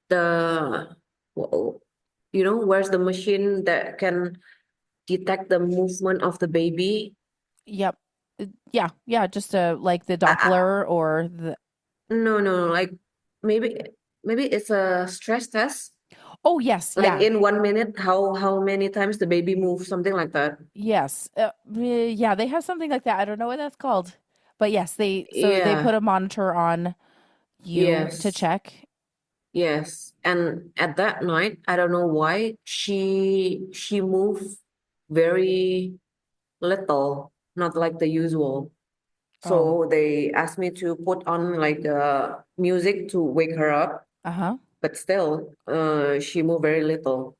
A: the, wh- where's the machine that can detect the movement of the baby.
B: yep. Yeah, yeah, just like the
A: I,
B: Doppler or the
A: no, no, like maybe maybe it's a stress test.
B: Oh, yes,
A: Like
B: yeah.
A: in 1 minute, how many times the baby moves, something like that.
B: Yes. Yeah, they have something like that. I don't know what that's called. But yes, they
A: Yeah,
B: put a monitor on you to
A: yes,
B: check.
A: yes. And at that night, I don't know why she moved very little, not like the usual.
B: Oh,
A: So they asked me to put on like music to wake her up,
B: uh-huh.
A: but still, she moved very little.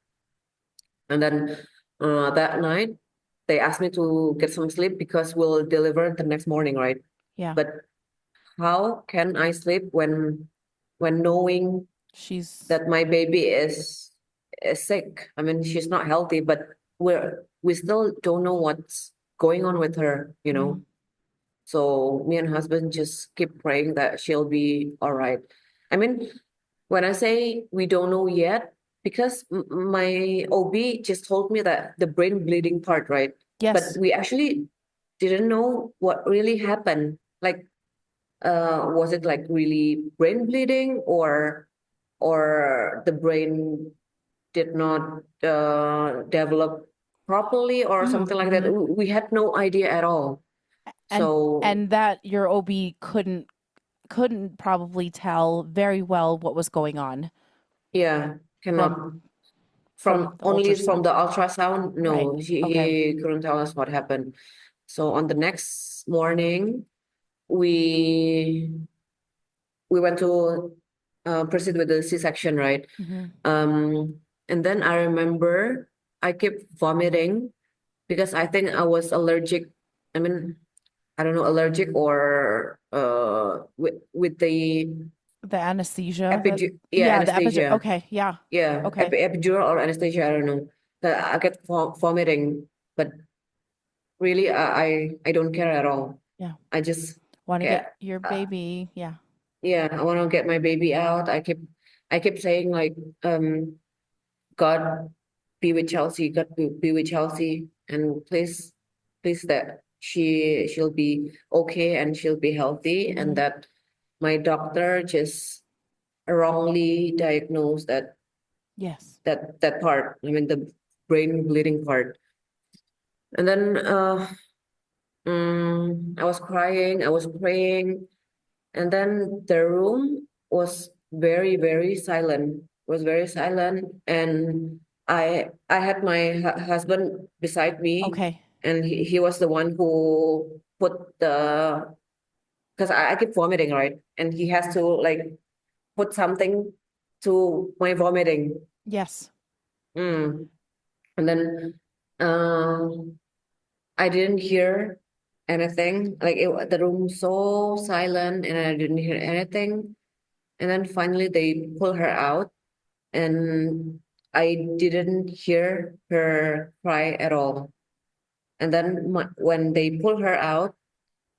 A: And then that night, they asked me to get some sleep because we'll deliver the next morning, right?
B: Yeah.
A: But how can I sleep when knowing
B: She's
A: that my baby is sick? I mean, she's not healthy, but we still don't know what's going on with her, you know?
B: mm,
A: So me and husband just keep praying that she'll be all right. I mean, when I say we don't know yet, because my OB just told me that the brain bleeding part, right? But
B: yes.
A: we actually didn't know what really happened. Like, was it like really brain bleeding, or the brain did not develop properly or something like that?
B: Mm-hmm.
A: We had no idea at all.
B: And
A: So
B: and that your OB couldn't probably tell very well what was going on
A: yeah,
B: from
A: cannot
B: from the
A: only from
B: ultrasound.
A: the ultrasound.
B: Right.
A: No,
B: Okay.
A: he couldn't tell us what happened. So on the next morning, we we went to proceed with the C-section, right?
B: Mm-hmm.
A: And then I remember I kept vomiting because I think I was allergic. I mean, I don't know, allergic or with the
B: The anesthesia that
A: yeah,
B: yeah, the epidural.
A: anesthesia.
B: Okay, yeah.
A: Yeah,
B: Okay.
A: epidural or anesthesia, I don't know. But I get vomiting, but really, I don't care at all.
B: Yeah.
A: I just
B: Want to get
A: get,
B: your baby. Yeah.
A: yeah, I want to get my baby out. I keep saying like, God be with Chelsea, God be with Chelsea, and please that she'll be okay and she'll be healthy, and
B: Mm-hmm.
A: that my doctor just wrongly diagnosed
B: Yes.
A: that part. I mean the brain bleeding part. And then I was crying, I was praying, and then the room was very, very silent. Was very silent, and I had my husband beside me,
B: Okay.
A: and he was the one who put the, because I keep vomiting, right? And he has to like put something to my vomiting.
B: Yes.
A: Mm. And then um I didn't hear anything. Like the room so silent, and I didn't hear anything. And then finally they pull her out, and I didn't hear her cry at all. And then when they pull her out,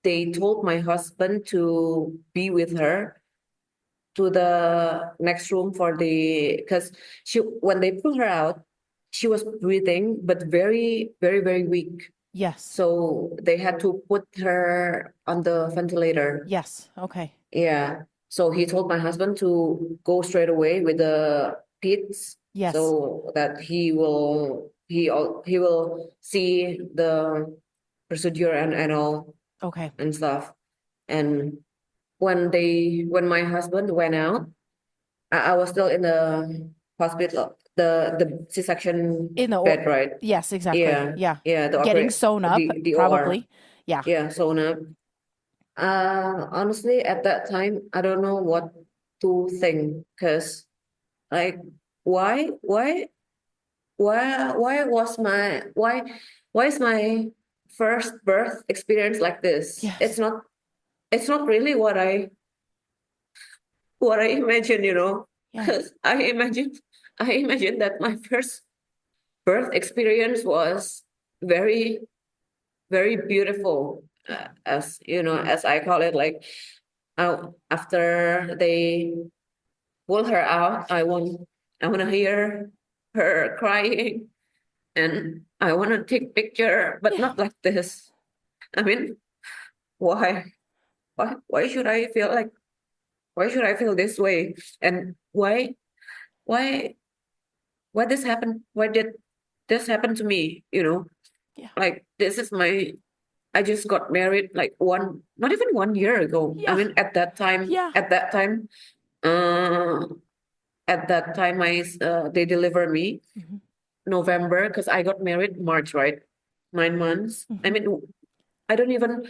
A: they told my husband to be with her to the next room for the, because she when they pull her out, she was breathing but very, very, very weak.
B: Yes.
A: So they had to put her on the ventilator.
B: Yes. Okay.
A: Yeah. So he told my husband to go straight away with the pits
B: Yes.
A: so that he will see the procedure and all
B: Okay.
A: and stuff. And when my husband went out, I was still in the hospital, the C-section
B: In the
A: bed, right?
B: yes, exactly.
A: Yeah,
B: Yeah.
A: yeah, the
B: Getting
A: operate
B: sewn up,
A: the OR.
B: probably. Yeah.
A: Yeah, sewn up. Honestly, at that time, I don't know what to think, because like, why, why, why was my why is my first birth experience like this?
B: Yes.
A: It's not really what I imagined, you know.
B: Yeah.
A: Because I imagined that my first birth experience was very, very beautiful, as you know, as I call it. Like, after they pull her out, I want to hear her crying, and I want to take picture, but
B: Yeah.
A: not like this. I mean, why? Why should I feel like? Why should I feel this way? And why, why this happened? Why did this happen to me? You know,
B: Yeah.
A: like this is my. I just got married like not even 1 year ago. I
B: Yeah.
A: mean,
B: Yeah.
A: uh, at that time, they deliver me
B: Mhm.
A: November, because I got married March, right? 9 months. I
B: Mhm.
A: mean, I don't even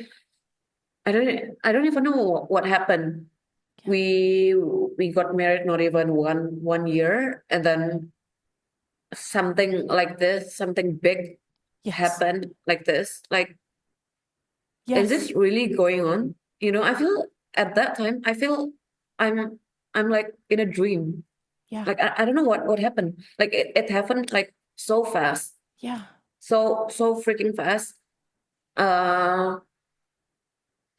A: I don't even know what happened.
B: Yeah.
A: We got married not even one year, and then something like this, something big
B: Yes.
A: happened like this. Like, is
B: Yes.
A: this really going on? You know, I feel at that time, I feel I'm I'm like in a dream.
B: Yeah.
A: Like, I don't know what happened. Like, it happened like so fast,
B: Yeah.
A: so freaking fast. Uh,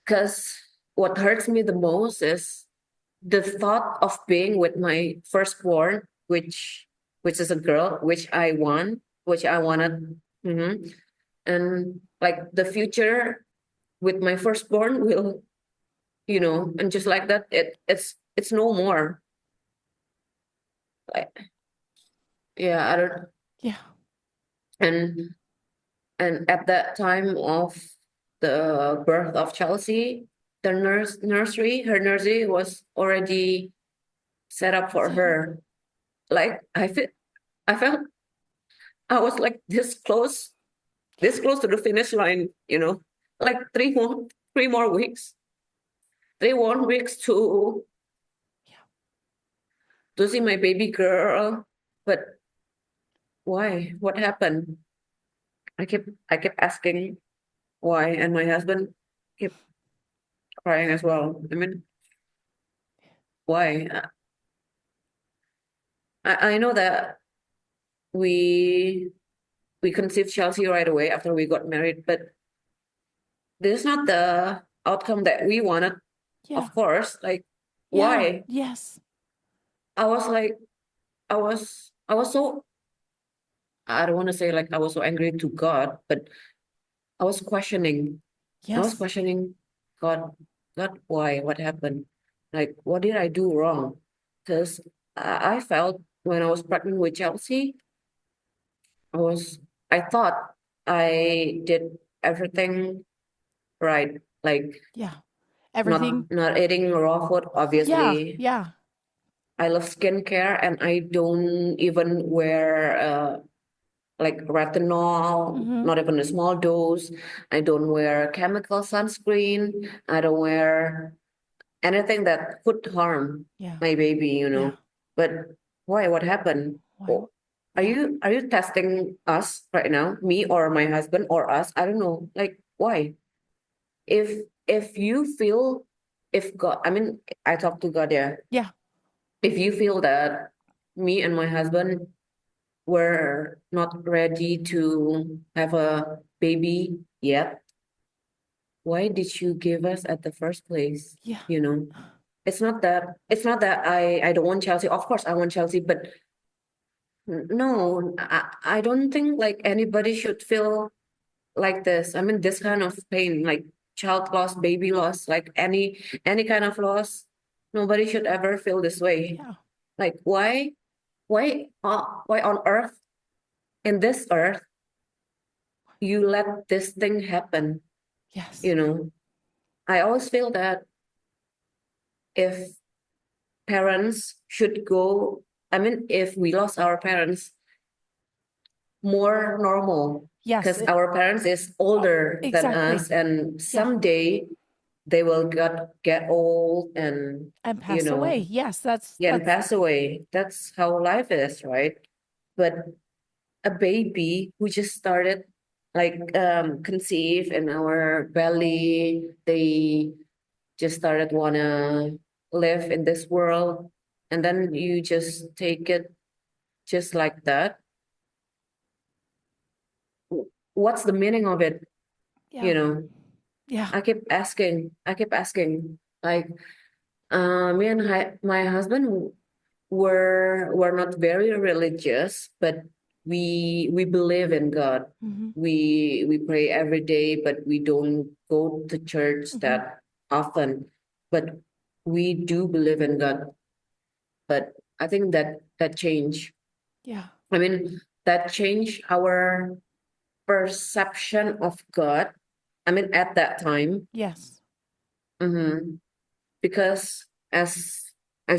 A: because what hurts me the most is the thought of being with my firstborn, which is a girl, which I wanted. And like the future with my firstborn will, you know, and just like that, it's no more. Like, yeah, I don't.
B: Yeah.
A: And at that time of the birth of Chelsea, the her nursery was already set up for
B: So,
A: her. Like, I felt I was like this close to the finish line, you know, like 3 more weeks, 3 more weeks
B: yeah.
A: to see my baby girl. But why? What happened? I kept asking why, and my husband kept crying as well. I mean, why? I know that we we conceived Chelsea right away after we got married, but this is not the outcome that we wanted.
B: Yeah.
A: Of course, like,
B: Yeah.
A: why?
B: Yes.
A: I was like, I was so, I don't want to say like I was so angry to God, but I was questioning. I was
B: Yes.
A: questioning God, God, why? What happened? Like, what did I do wrong? Because I felt when I was pregnant with Chelsea, I thought I did everything right. Like,
B: Yeah. Everything.
A: not eating raw food,
B: Yeah.
A: obviously.
B: Yeah.
A: I love skincare, and I don't even wear like retinol,
B: Mhm.
A: not even a small dose. I don't wear chemical sunscreen. I don't wear anything that could harm
B: Yeah.
A: my baby, you
B: Yeah.
A: know. But why? What happened?
B: Why?
A: Oh,
B: Yeah.
A: are you testing us right now? Me or my husband or us? I don't know. Like, why? If you feel, if God, I mean, I talk to God, yeah.
B: Yeah.
A: If you feel that me and my husband were not ready to have a baby yet, why did you give us at the first place?
B: Yeah.
A: You know, it's not that I don't want Chelsea. Of course I want Chelsea, but no, I don't think like anybody should feel like this. I mean, this kind of pain, like child loss, baby loss, like any kind of loss, nobody should ever feel this way.
B: Yeah.
A: Like, why on earth, in this earth, you let this thing happen?
B: Yes.
A: You know, I always feel that if parents should go I mean, if we lost our parents, more normal,
B: Yes,
A: because our parents is older than
B: exactly.
A: us, and
B: Yeah.
A: someday they will get old and
B: And pass away. Yes, that's
A: and pass away. That's how life is, right? But a baby who just started like conceive in our belly, they just started wanna live in this world, and then you just take it just like that. What's the meaning of it?
B: yeah.
A: You know,
B: Yeah.
A: I keep asking, like, me and my husband were not very religious, but we believe in God.
B: Mm-hmm.
A: We pray every day, but we don't go to church
B: Mm-hmm.
A: that often. But we do believe in God. But I think that changed.
B: Yeah.
A: I mean, that changed our perception of God. I mean, at that time.
B: Yes.
A: Mhm. Because as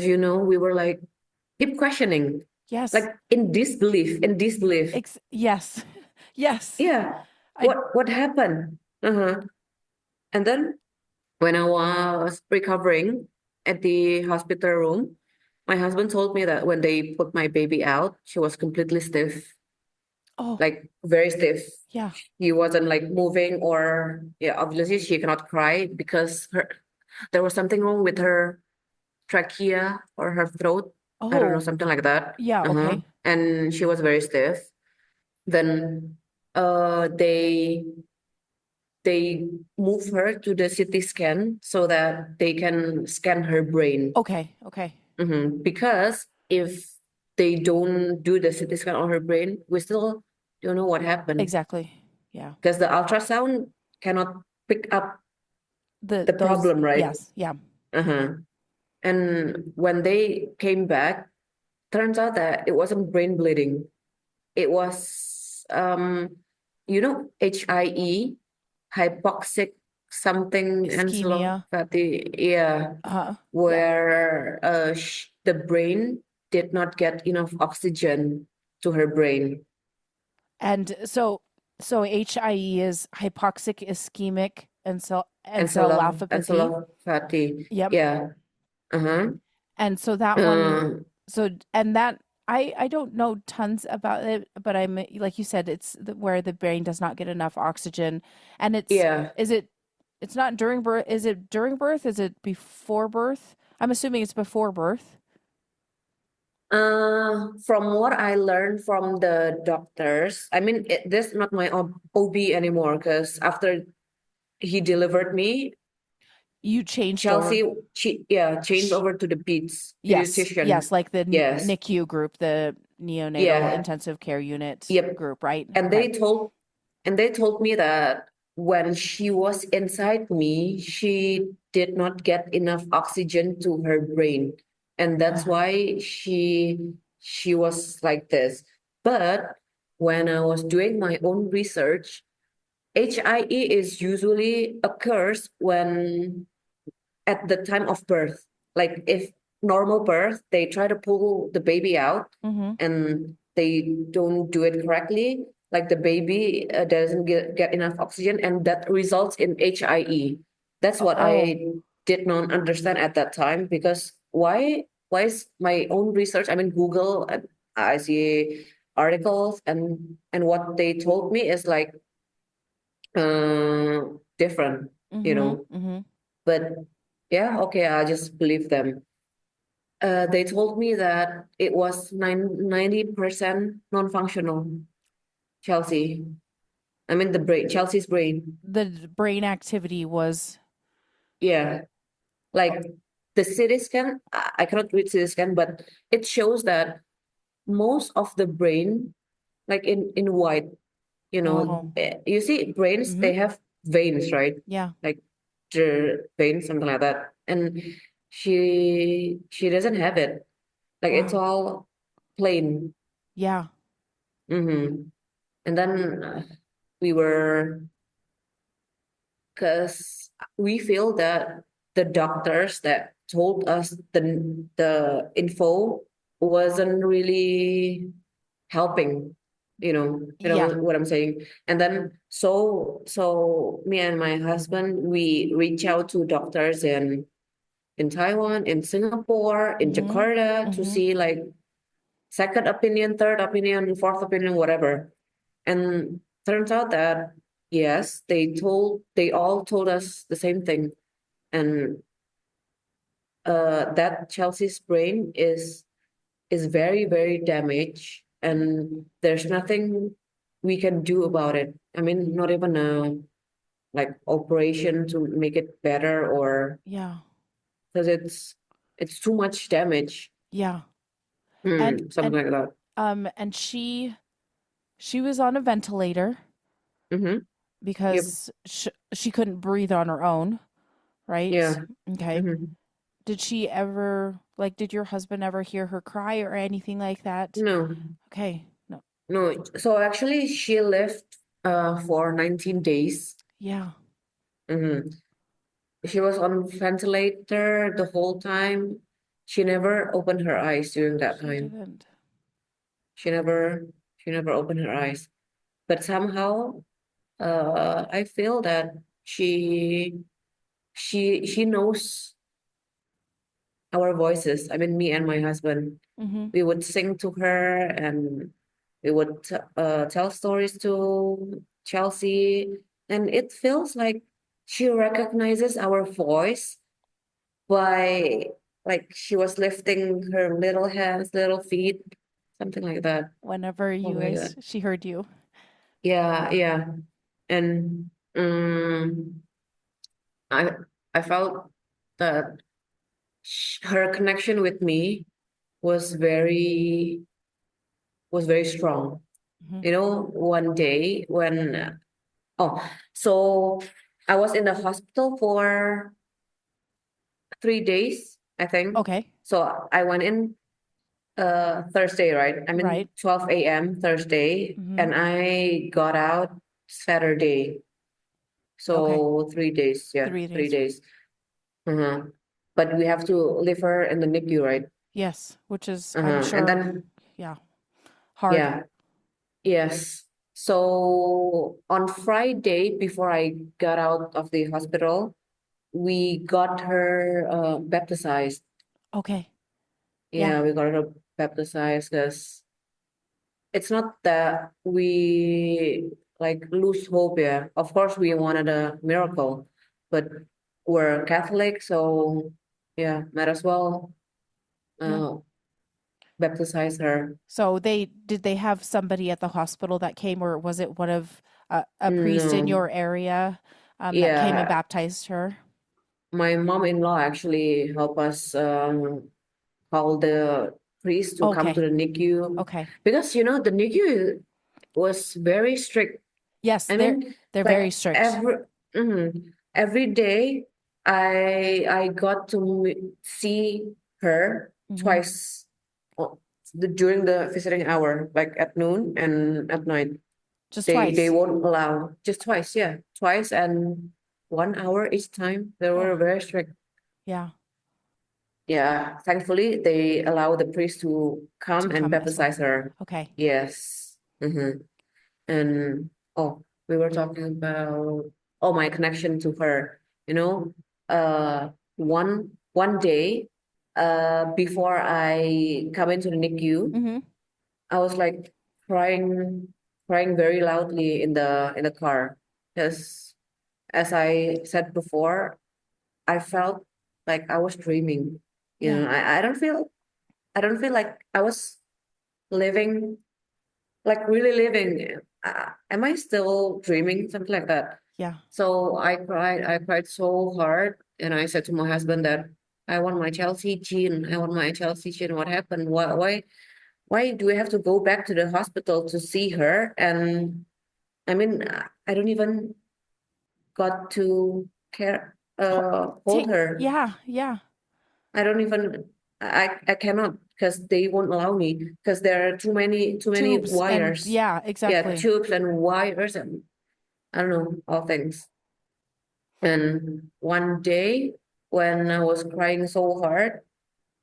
A: you know, we were like keep questioning,
B: Yes.
A: like in disbelief, in disbelief.
B: Yes. Yes.
A: Yeah,
B: I
A: what happened? Uh-huh. And then when I was recovering at the hospital room, my husband told me that when they put my baby out, she was completely stiff,
B: oh,
A: like very stiff.
B: yeah.
A: He wasn't like moving, or yeah, obviously she cannot cry because there was something wrong with her trachea or her throat. I don't know,
B: Oh,
A: something like that.
B: yeah,
A: Uh-huh.
B: okay.
A: And she was very stiff. Then they move her to the CT scan so that they can scan her brain.
B: Okay, okay.
A: Because if they don't do the CT scan on her brain, we still don't know what happened.
B: Exactly. Yeah.
A: Because the ultrasound cannot pick up the
B: Those
A: problem, right?
B: yes, yeah.
A: Uh-huh. And when they came back, turns out that it wasn't brain bleeding. It was HIE, hypoxic something
B: Ischemia.
A: encephalopathy, yeah,
B: Yeah.
A: where the brain did not get enough oxygen to her brain.
B: And so HIE is hypoxic ischemic encephalopathy.
A: Encephalopathy,
B: Yep.
A: yeah. Uh-huh.
B: And so that one
A: Uh,
B: so and that I don't know tons about it, but I'm like you said, where the brain does not get enough oxygen, and
A: yeah.
B: it's not during birth. Is it during birth? Is it before birth? I'm assuming it's before birth.
A: From what I learned from the doctors, I mean, this is not my OB anymore because after he delivered me,
B: You changed over.
A: Chelsea, changed over to the
B: Yes,
A: pediatrician.
B: yes, like the
A: Yes,
B: NICU group, the neonatal
A: yeah,
B: intensive care unit
A: yep.
B: group, right?
A: And
B: Okay.
A: they told me that when she was inside me, she did not get enough oxygen to her brain, and that's why she was like this. But when I was doing my own research, HIE is usually occurs when at the time of birth. Like if normal birth, they try to pull the baby out
B: Mm-hmm.
A: and they don't do it correctly. Like the baby doesn't get enough oxygen, and that results in HIE. That's what
B: Oh,
A: I did not understand at that time, because why is my own research? I mean, Google, and I see articles, and what they told me is like different, you
B: mm-hmm,
A: know.
B: mm-hmm.
A: But yeah, okay, I just believe them. They told me that it was 90% non-functional, Chelsea. I mean the brain, Chelsea's brain.
B: The brain activity was
A: Yeah, like the CT scan, I cannot read CT scan, but it shows that most of the brain, like in white,
B: oh,
A: you see brains,
B: mm-hmm.
A: they have veins, right?
B: Yeah.
A: Like the veins, something like that. And she doesn't have it. Like it's
B: Wow.
A: all plain.
B: Yeah.
A: Mm-hmm. And then we were, because we feel that the doctors that told us the info wasn't really helping, you know
B: Yeah.
A: what I'm saying. And then so me and my husband, we reach out to doctors in Taiwan, in Singapore, in
B: Mm-hmm.
A: Jakarta to
B: Mm-hmm.
A: see like second opinion, third opinion, fourth opinion, whatever. And turns out that yes, they all told us the same thing. And that Chelsea's brain is very, very damaged, and there's nothing we can do about it. I mean, not even a like operation to make it better, or
B: Yeah.
A: because it's too much damage.
B: Yeah. And
A: Something like that.
B: and she was on a ventilator
A: Mm-hmm. Yep.
B: because she couldn't breathe on her own, right?
A: Yeah.
B: Okay.
A: Mm-hmm.
B: Did she ever, like, did your husband ever hear her cry or anything like that?
A: No,
B: Okay. No.
A: no. So actually, she lived for 19 days.
B: Yeah.
A: Mm-hmm. She was on ventilator the whole time. She never opened her eyes during that
B: She
A: time.
B: didn't.
A: She never she never opened her eyes. But somehow, I feel that she she knows our voices. I mean, me and my husband,
B: Mm-hmm.
A: we would sing to her, and we would tell stories to Chelsea, and it feels like she recognizes our voice by like she was lifting her little hands, little feet, something like that.
B: Whenever
A: Oh
B: you
A: my
B: guys,
A: God.
B: she heard you.
A: Yeah, yeah. And I I felt that her connection with me was very strong.
B: Mm-hmm.
A: One day when oh, so I was in the hospital for 3 days, I think.
B: Okay.
A: So I went in Thursday, right? I mean
B: Right.
A: 12 a.m. Thursday,
B: Mm-hmm.
A: and I got out Saturday.
B: Okay.
A: So 3 days, yeah, 3
B: 3 days.
A: days. Uh-huh. But we have to leave her in the NICU, right?
B: Yes, which is, I'm
A: Uh-huh. And
B: sure,
A: then,
B: yeah, hard.
A: yeah, yes. So on Friday, before I got out of the hospital, we got her baptized.
B: Okay. Yeah.
A: Yeah, we got her baptized because it's not that we like lose hope. Yeah, of course we wanted a miracle, but we're Catholic, so yeah, might as well
B: Yeah.
A: uh, baptize her.
B: So did they have somebody at the hospital that came, or was it one of a priest in
A: No,
B: your area that came and
A: yeah,
B: baptized her?
A: my mom-in-law actually helped us call the priest to come to
B: Okay.
A: the NICU
B: Okay.
A: because the NICU was very strict.
B: Yes,
A: I mean,
B: they're very
A: like
B: strict.
A: every day, I got to see her
B: Mm-hmm.
A: twice during the visiting hour, like at noon and at night.
B: Just
A: They
B: twice.
A: won't allow just twice, yeah, twice and 1 hour each time. They
B: Oh,
A: were very strict.
B: yeah,
A: Yeah, thankfully they allow the priest to
B: to
A: come and
B: come as well.
A: baptize her.
B: Okay.
A: Yes. And we were talking about my connection to her. You know, one day, before I come into the NICU,
B: Mm-hmm.
A: I was like crying, crying very loudly in the car, because as I said before, I felt like I was dreaming.
B: Yeah.
A: I don't feel like I was living, like really living. Am I still dreaming? Something like that.
B: Yeah.
A: So I cried so hard, and I said to my husband that I want my Chelsea gene. I want my Chelsea gene. What happened? Why do we have to go back to the hospital to see her? And I mean, I don't even got to hold her.
B: Yeah, yeah.
A: I don't even I cannot, because they won't allow me, because there are too many
B: Tubes and
A: wires.
B: yeah,
A: Yeah,
B: exactly.
A: tubes and wires, and I don't know, all things. And one day when I was crying so hard,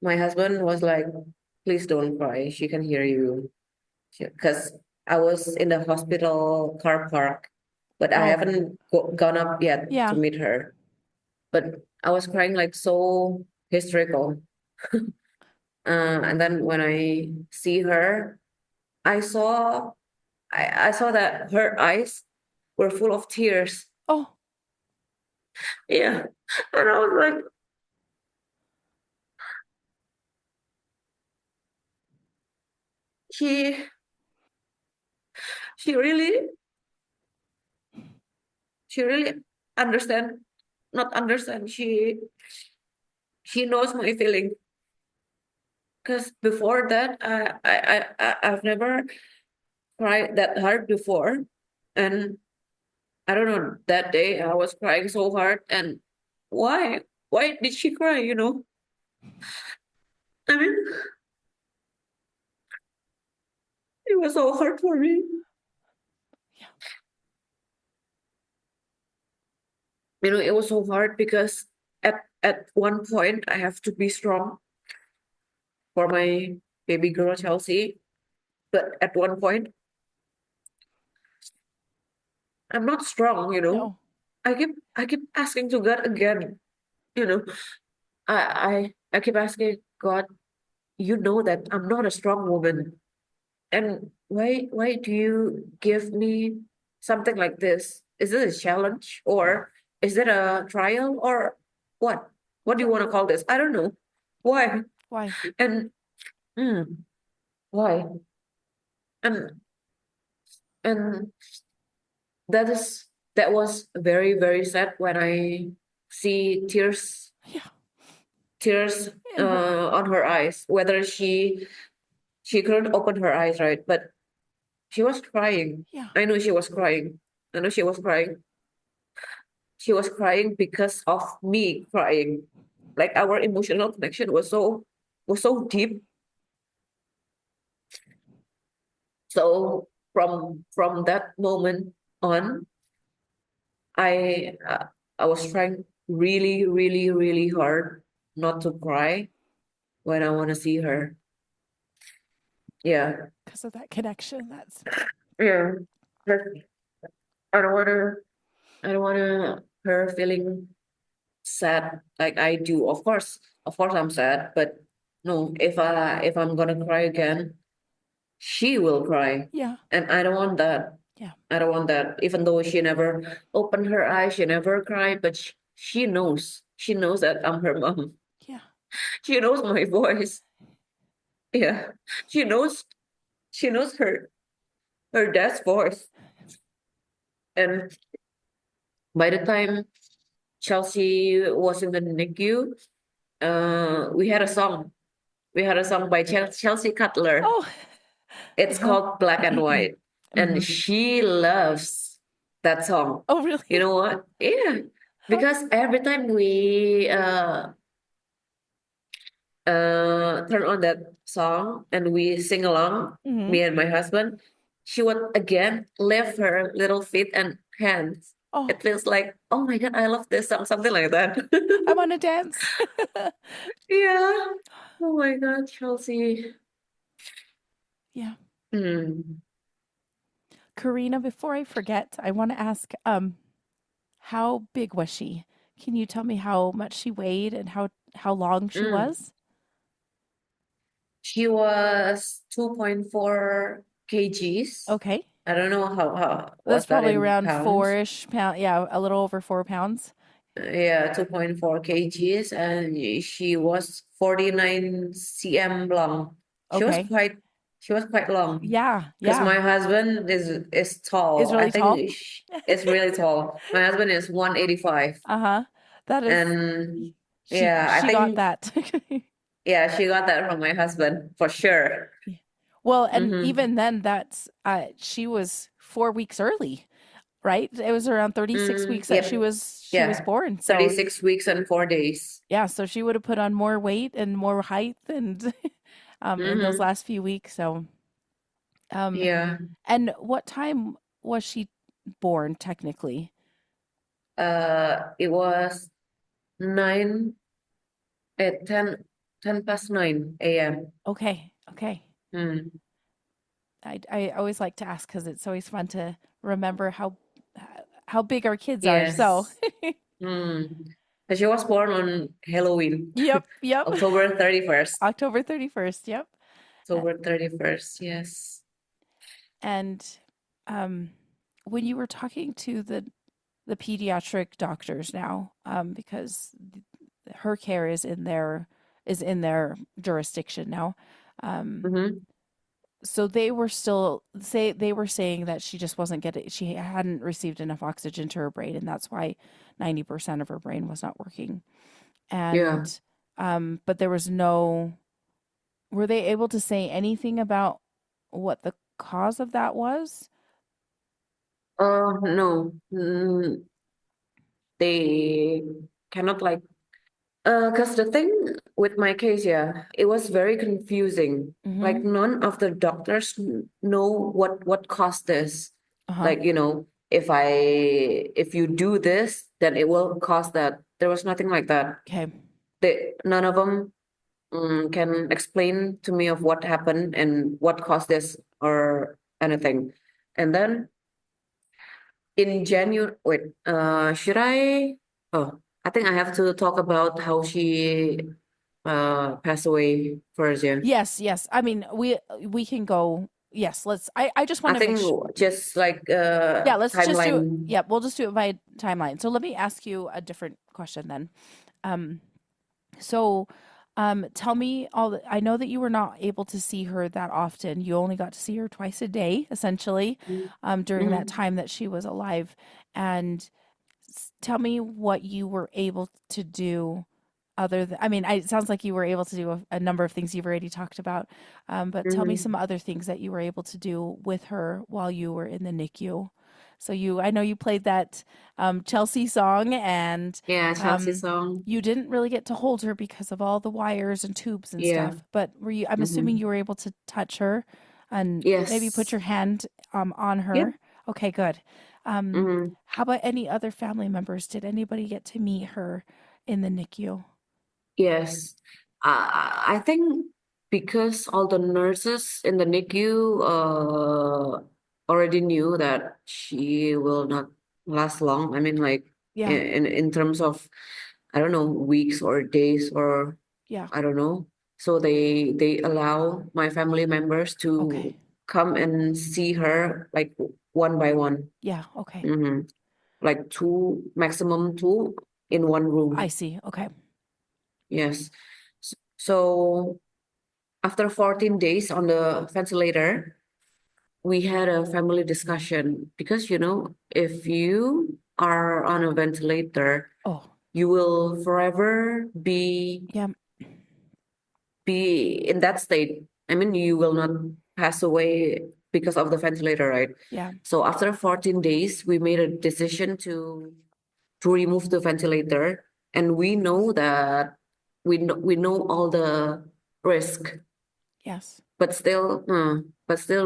A: my husband was like, please don't cry. She can hear you. Because I was in the hospital car park, but I
B: Oh,
A: haven't gone up yet to
B: yeah.
A: meet her. But I was crying like so hysterical. And then when I see her, I saw I saw that her eyes were full of tears.
B: Oh,
A: Yeah. And I was like, she she really she really understand not understand. She knows my feeling. Because before that, I've never cried that hard before. And I don't know, that day I was crying so hard. And why? Why did she cry, you know? I mean, it was so hard for me.
B: yeah.
A: You know, it was so hard because at one point I have to be strong for my baby girl Chelsea. But at one point, I'm not strong, you know.
B: No.
A: I keep asking to God again, you know. I keep asking God, you know that I'm not a strong woman. And why do you give me something like this? Is it a challenge or is it a trial or what? What do you want to call this? I don't know. Why?
B: Why?
A: And why? And and that is that was very, very sad when I see
B: Yeah.
A: tears
B: In her.
A: on her eyes, whether she couldn't open her eyes, right? But she was crying.
B: Yeah.
A: I know she was crying. I know she was crying. She was crying because of me crying. Like our emotional connection was so deep. So from that moment on, I uh, I was trying really, really, really hard not to cry when I want to see her. Yeah,
B: Because of that connection. That's
A: yeah. But I don't want to. I don't want to her feeling sad like I do. Of course, I'm sad. But no, if I'm gonna cry again, she will cry,
B: yeah.
A: and I don't want that.
B: Yeah.
A: I don't want that. Even though she never opened her eyes, she never cried, but she knows. She knows that I'm her mom.
B: Yeah.
A: She knows my voice. Yeah, she knows. She knows her dad's voice. And by the time Chelsea was in the NICU, we had a song. We had a song by Chelsea Cutler.
B: Oh.
A: It's
B: Uh-huh.
A: called Black and White. And
B: Mhm.
A: she loves that song.
B: Oh,
A: You
B: really?
A: know what? Yeah. Because every time we turn on that song and we sing along,
B: Mhm.
A: me and my husband, she would again lift her little feet and hands.
B: Oh,
A: It feels like, oh my God, I love this song, something like that.
B: I want to dance.
A: Yeah. Oh my God, Chelsea.
B: Yeah.
A: Hmm.
B: Karina, before I forget, I want to ask, how big was she? Can you tell me how much she weighed and how long she
A: Mm.
B: was?
A: She was 2.4 kgs.
B: Okay.
A: I don't know how
B: That's
A: what's that
B: probably
A: in
B: around
A: pounds.
B: four-ish pound. Yeah, a little over 4 pounds.
A: Yeah, 2.4 kgs, and she was 49 cm long. She was
B: Okay.
A: quite she was quite long
B: Yeah,
A: because
B: yeah.
A: my husband is
B: Is
A: tall. I
B: really tall.
A: think it's really tall. My husband is 185,
B: Uh-huh. That is
A: and
B: she
A: yeah, I
B: she got
A: think
B: that.
A: yeah, she got that from my husband for sure.
B: Yeah. Well, and
A: Mm-hmm.
B: even then that's she was 4 weeks early, right? It was around 36 weeks that she
A: Yep.
B: was
A: Yeah.
B: born. So
A: 36 weeks and 4 days.
B: yeah, so she would have put on more weight and more height and in those
A: Mm-hmm.
B: last few weeks. So um
A: Yeah.
B: and what time was she born technically?
A: It was 9 at 10 past 9 a.m.
B: Okay. Okay.
A: Mm.
B: I always like to ask because it's always fun to remember how big our kids are. So,
A: Yes. Mm. And she was born on Halloween,
B: yep, yep.
A: October 31st.
B: October 31st. Yep.
A: October 31st, yes.
B: And um, when you were talking to the pediatric doctors now, because her care is in their jurisdiction now.
A: Mm-hmm.
B: So they were saying that she just wasn't getting, she hadn't received enough oxygen to her brain, and that's why 90% of her brain was not working.
A: Yeah.
B: And but there was no, were they able to say anything about what the cause of that was?
A: No. They cannot like because the thing with my case, yeah, it was very confusing.
B: Mm-hmm.
A: Like none of the doctors know what caused this.
B: Uh-huh.
A: Like, if you do this, then it will cause that. There was nothing like that.
B: Okay.
A: None of them can explain to me of what happened and what caused this or anything. And then in January, wait, should I? Oh, I think I have to talk about how she passed away first, yeah.
B: Yes, yes. I mean, we can go. Yes, let's. I just
A: I
B: want to make
A: think
B: sure.
A: just like
B: Yeah, let's just do it.
A: timeline.
B: Yeah, we'll just do it by timeline. So let me ask you a different question then. Um, so, tell me I know that you were not able to see her that often. You only got to see her twice a day, essentially, during that
A: Mm-hmm.
B: time that she was alive. And tell me what you were able to do other than, I mean, it sounds like you were able to do a number of things you've already talked about, but tell me
A: Mm-hmm.
B: some other things that you were able to do with her while you were in the NICU. So I know you played that Chelsea song, and
A: Yeah, Chelsea song.
B: you didn't really get to hold her because of all the wires and tubes and
A: Yeah.
B: stuff. But I'm assuming
A: Mm-hmm.
B: you were able to touch her and maybe put
A: Yes.
B: your hand on
A: Yep.
B: her. Okay, good.
A: Mm-hmm.
B: How about any other family members? Did anybody get to meet her in the NICU?
A: Yes. I think because all the nurses in the NICU already knew that she will not last long. I mean, like
B: Yeah,
A: in terms of, I don't know, weeks or days or
B: yeah.
A: I don't know. So they allow my family members to
B: Okay.
A: come and see her like one by one.
B: Yeah, okay.
A: Hmm. Like two, maximum two in one
B: I
A: room.
B: see. Okay.
A: Yes. So after 14 days on the ventilator, we had a family discussion because, if you are on a ventilator,
B: Oh,
A: you will forever
B: yeah,
A: be in that state. I mean, you will not pass away because of the ventilator, right?
B: yeah.
A: So after 14 days, we made a decision to remove the ventilator, and we know that we know all the risk.
B: Yes.
A: But still,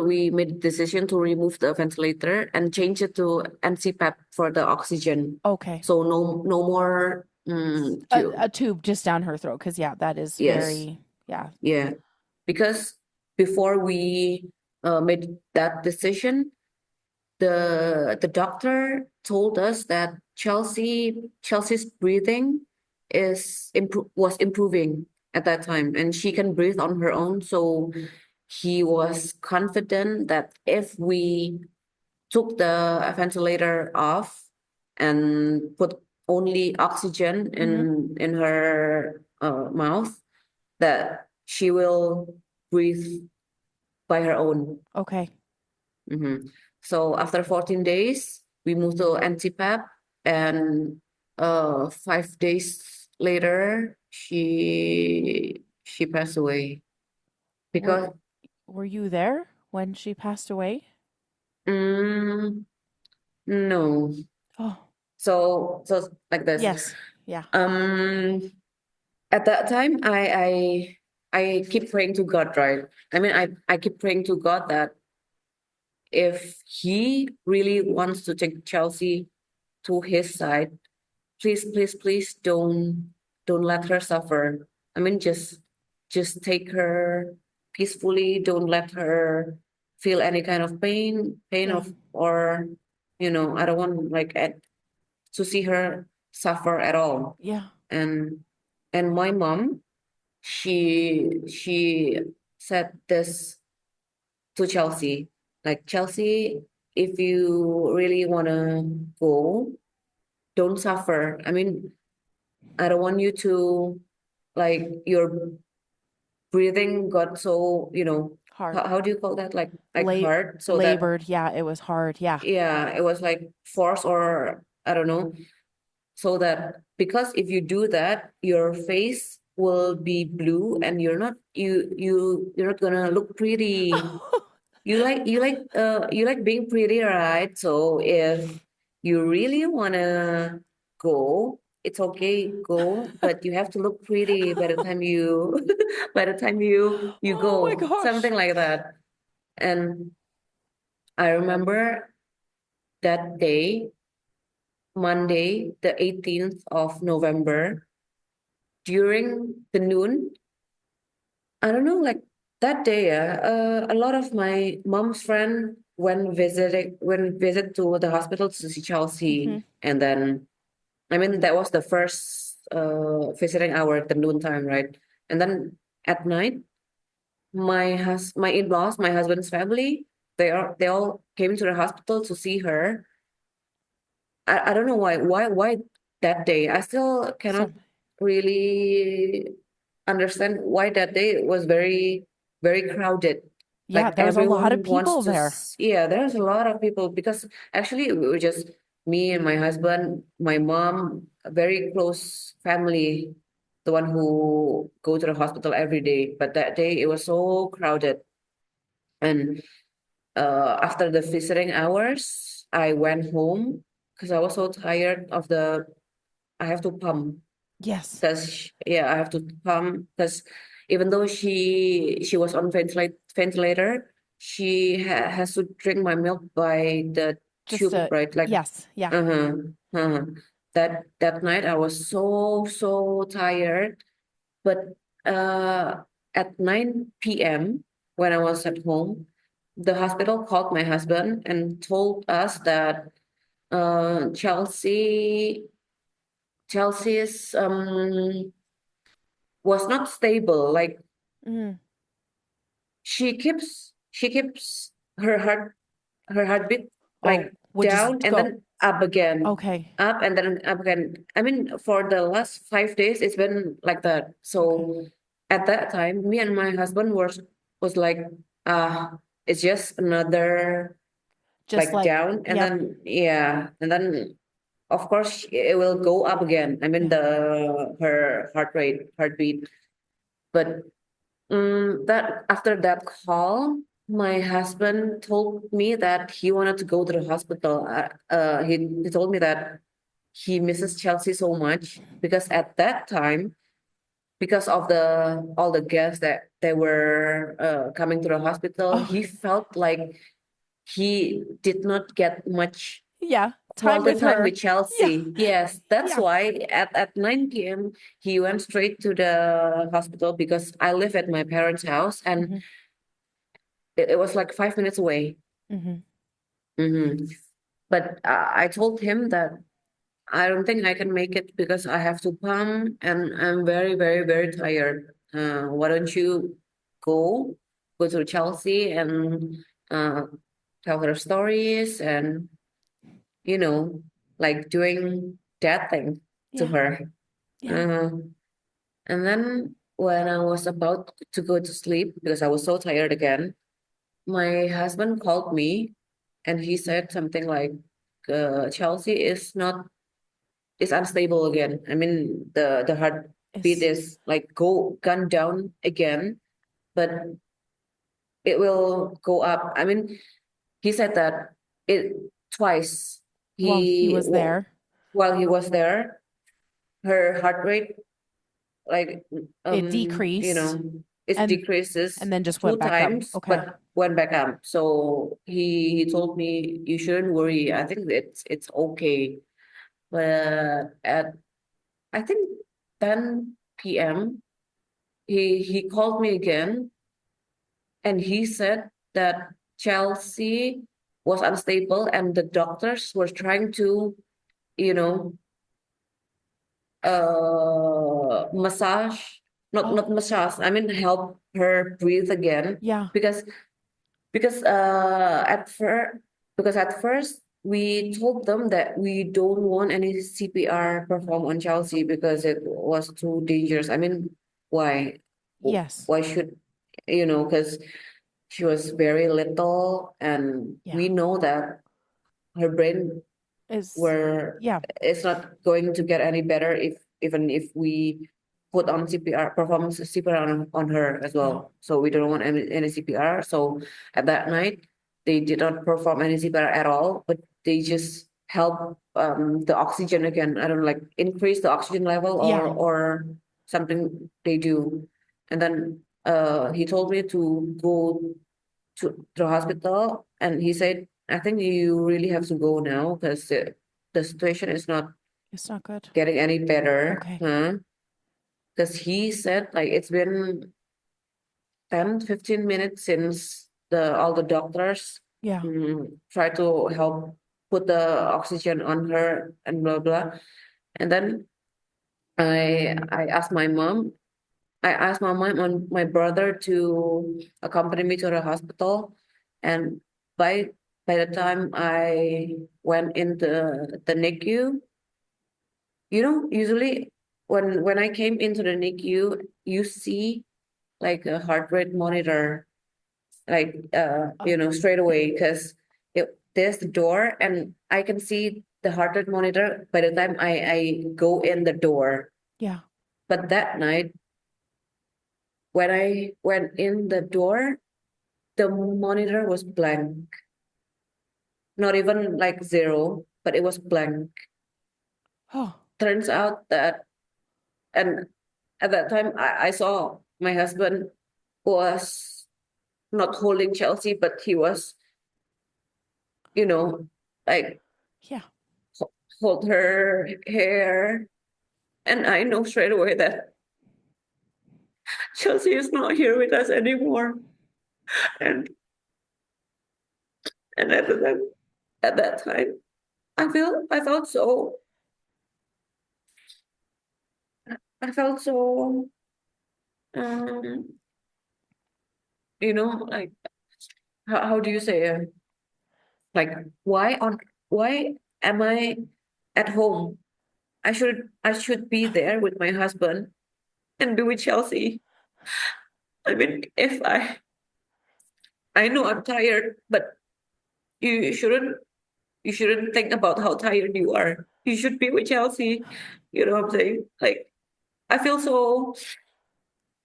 A: we made the decision to remove the ventilator and change it to NCPAP for the oxygen.
B: Okay.
A: So no more
B: A tube just down her throat, because yeah, that is
A: yes,
B: very, yeah.
A: yeah. Because before we made that decision, the doctor told us that Chelsea's breathing was improving at that time, and she can breathe on her own. So he was confident that if we took the ventilator off and put only oxygen
B: Mm-hmm.
A: in her mouth, that she will breathe by her own.
B: Okay.
A: Mhm. So after 14 days, we moved to NCPAP, and 5 days later, she passed away
B: Were
A: because
B: were you there when she passed away?
A: mm, no.
B: Oh,
A: So like this.
B: yes. Yeah.
A: Um, at that time, I keep praying to God, right? I mean, I keep praying to God that if He really wants to take Chelsea to His side, please, please, please don't let her suffer. I mean, just take her peacefully. Don't let her feel any kind of pain
B: Yeah.
A: of, or, I don't want like to see her suffer at all.
B: Yeah.
A: And my mom, she said this to Chelsea, like, Chelsea, if you really wanna go, don't suffer. I mean, I don't want you to, like, your breathing got so,
B: Hard.
A: how do you call that? Like
B: La-
A: hard, so that,
B: labored. Yeah, it was hard. Yeah.
A: yeah, it was like force, or I don't know. So that, because if you do that, your face will be blue, and you're not gonna look pretty. You like being pretty, right? So if you really wanna go, it's okay, go, but you have to look pretty by the time you by the time you
B: Oh my
A: go,
B: gosh.
A: something like that. And I remember that day, Monday, the 18th of November, during the noon. I don't know, like that day, a lot of my mom's friend went visit to the hospital to see
B: Hmm.
A: Chelsea, and then, I mean, that was the first visiting hour at the noon time, right? And then at night, my in-laws, my husband's family, they all came to the hospital to see her. I don't know why that day. I still cannot
B: Some.
A: really understand why that day was very, very crowded.
B: Yeah,
A: Like
B: there was a lot of
A: everyone wants
B: people
A: to,
B: there.
A: yeah, there's a lot of people, because actually we were just me and my husband, my mom, a very close family, the one who go to the hospital every day. But that day it was so crowded. And after the visiting hours, I went home because I was so tired of I have to pump,
B: Yes.
A: because, yeah, I have to pump, because even though she was on ventilator, she has to drink my milk by the
B: Just
A: tube,
B: a
A: right? Like,
B: yes. Yeah.
A: uh-huh, uh-huh. That night I was so tired. But at 9 p.m., when I was at home, the hospital called my husband and told us that Chelsea's was not stable. Like,
B: Mm.
A: she keeps her heartbeat,
B: Oh,
A: like,
B: would
A: down
B: just
A: and
B: go.
A: then up again,
B: Okay.
A: up and then up again. I mean, for the last 5 days, it's been like that.
B: Okay.
A: So at that time, me and my husband was like, it's just another,
B: Just
A: like,
B: like,
A: down, and
B: yep.
A: then, yeah, and then of course it will go up again. I mean,
B: Yeah.
A: her heartbeat. But that after that call, my husband told me that he wanted to go to the hospital. He told me that he misses Chelsea so much, because at that time, because of the all the guests that they were coming to the hospital,
B: Oh,
A: he felt like he did not get much
B: yeah. Time
A: quality
B: with
A: time
B: her.
A: with
B: Yeah.
A: Chelsea. Yes, that's
B: Yeah.
A: why at 9 p.m. he went straight to the hospital, because I live at my parents' house, and
B: Hmm.
A: it was like 5 minutes away.
B: Hmm.
A: Hmm. But I told him that I don't think I can make it, because I have to pump, and I'm very, very, very tired. Why don't you go to Chelsea and uh, tell her stories, and, you know, like, doing that thing to
B: Yeah.
A: her.
B: Yeah.
A: Uh, and then when I was about to go to sleep, because I was so tired again, my husband called me, and he said something like, Chelsea is unstable again. I mean, the heartbeat
B: Is
A: is like gone down again, but it will go up. I mean, he said that it twice.
B: while he
A: He
B: was there,
A: While he was there, her heart rate, like,
B: it
A: you
B: decreased
A: know, it
B: and
A: decreases
B: then just
A: two
B: went back up.
A: times,
B: Okay.
A: but went back up. So he told me, you shouldn't worry. I think it's okay. But at, I think, 10 p.m., he called me again, And he said that Chelsea was unstable and the doctors were trying to, you know, massage, not massage, I mean help her breathe again.
B: Yeah.
A: Because because uh at first at first we told them that we don't want any CPR performed on Chelsea because it was too dangerous. I mean, why?
B: Yes.
A: Why should, because she was very little and
B: Yeah.
A: we know that her brain
B: Is
A: were
B: yeah.
A: it's not going to get any better even if we put on CPR, perform CPR on her as well. So we don't want any CPR. So at that night, they did not perform any CPR at all, but they just help the oxygen again. I don't know, like increase the oxygen level or
B: Yeah.
A: something they do. And then he told me to go to the hospital, and he said, I think you really have to go now because the situation is not
B: It's not good.
A: getting any better.
B: Okay.
A: Huh? Because he said like it's been 10-15 minutes since all the doctors
B: Yeah.
A: try to help put the oxygen on her and blah blah. And then I asked my mom. I asked my mom and my brother to accompany me to the hospital, and by the time I went in the NICU, usually when I came into the NICU, you see like a heart rate monitor, like straight away because there's the door and I can see the heart rate monitor by the time I go in the door.
B: Yeah.
A: But that night when I went in the door, the monitor was blank. Not even like zero, but it was blank.
B: Oh.
A: Turns out that, and at that time, I saw my husband was not holding Chelsea, but he was, like
B: Yeah.
A: hold her hair. And I know straight away that Chelsea is not here with us anymore. And at that time, I felt so I felt so um like how do you say it? Like why am I at home? I should be there with my husband and be with Chelsea. I mean, if I know I'm tired, but you shouldn't you shouldn't think about how tired you are. You should be with Chelsea. You know what I'm saying? Like I feel so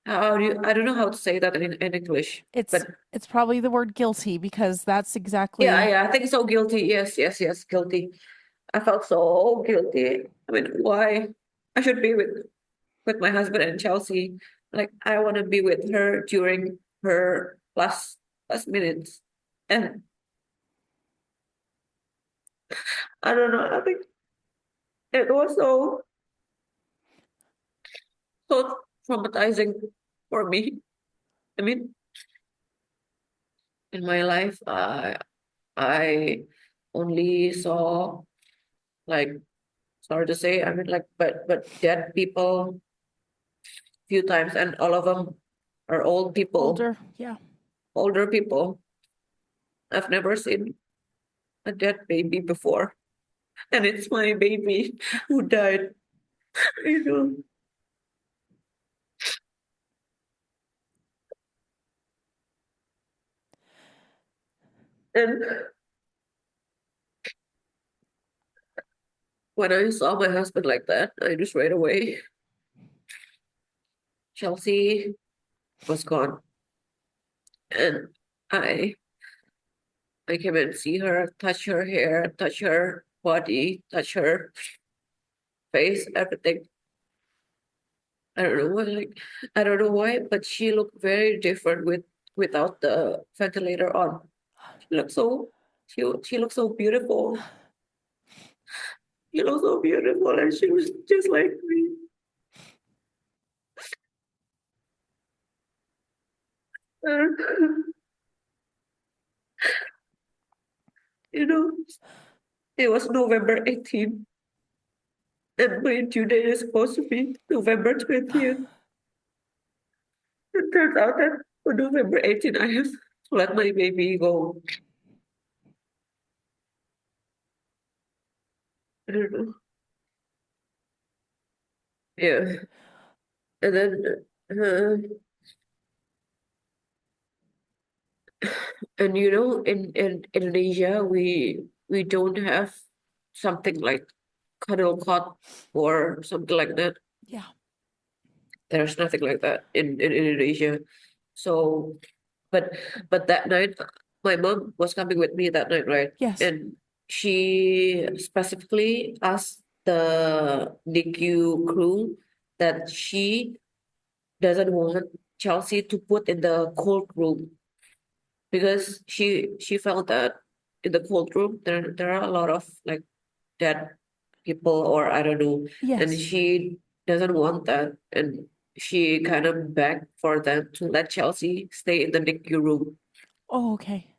A: I don't know how to say that in English.
B: It's
A: But
B: it's probably the word guilty because that's
A: yeah,
B: exactly
A: I think so guilty. Yes, yes, yes, guilty. I felt so guilty. I mean, why? I should be with my husband and Chelsea. Like I want to be with her during her last minutes. And I don't know. I think it was so traumatizing for me. I mean, in my life, I only saw like sorry to say, I mean like but dead people few times, and all of them are old people,
B: older. Yeah.
A: older people. I've never seen a dead baby before, and it's my baby who died. You know, and when I saw my husband like that, I just right away. Chelsea was gone, and I I came and see her, touch her hair, touch her body, touch her face, everything. I don't know why, like I don't know why, but she looked very different without the ventilator on. She looked so she looked so beautiful. She looked so beautiful, and she was just like me. And, you know, it was November 18th, and my due date is supposed to be November 20th. It turns out that on November 18th, I have to let my baby go. I don't know. Yeah. And then, uh, and in Indonesia, we don't have something like cuddle cot or something like that.
B: Yeah.
A: There's nothing like that in Indonesia. So, but that night, my mom was coming with me that night, right?
B: Yes.
A: And she specifically asked the NICU crew that she doesn't want Chelsea to put in the cold room because she felt that in the cold room there are a lot of like dead people or I don't know, and
B: Yes.
A: she doesn't want that, and she kind of begged for them to let Chelsea stay in the NICU room.
B: Oh, okay.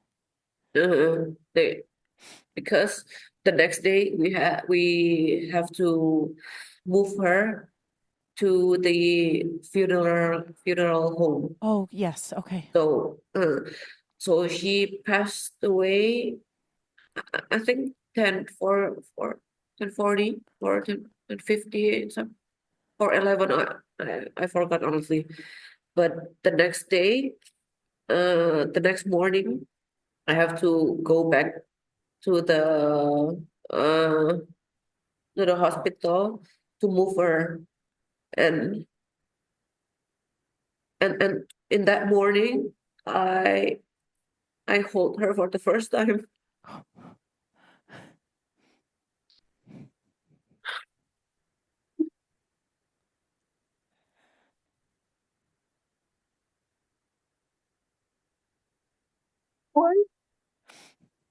A: They because the next day we have to move her to the funeral home.
B: Oh, yes. Okay.
A: So she passed away. I think 10:40 or 10:50 some or 11. I forgot honestly. But the next morning, I have to go back to uh the hospital to move her, and and in that morning, I I hold her for the first time. Why?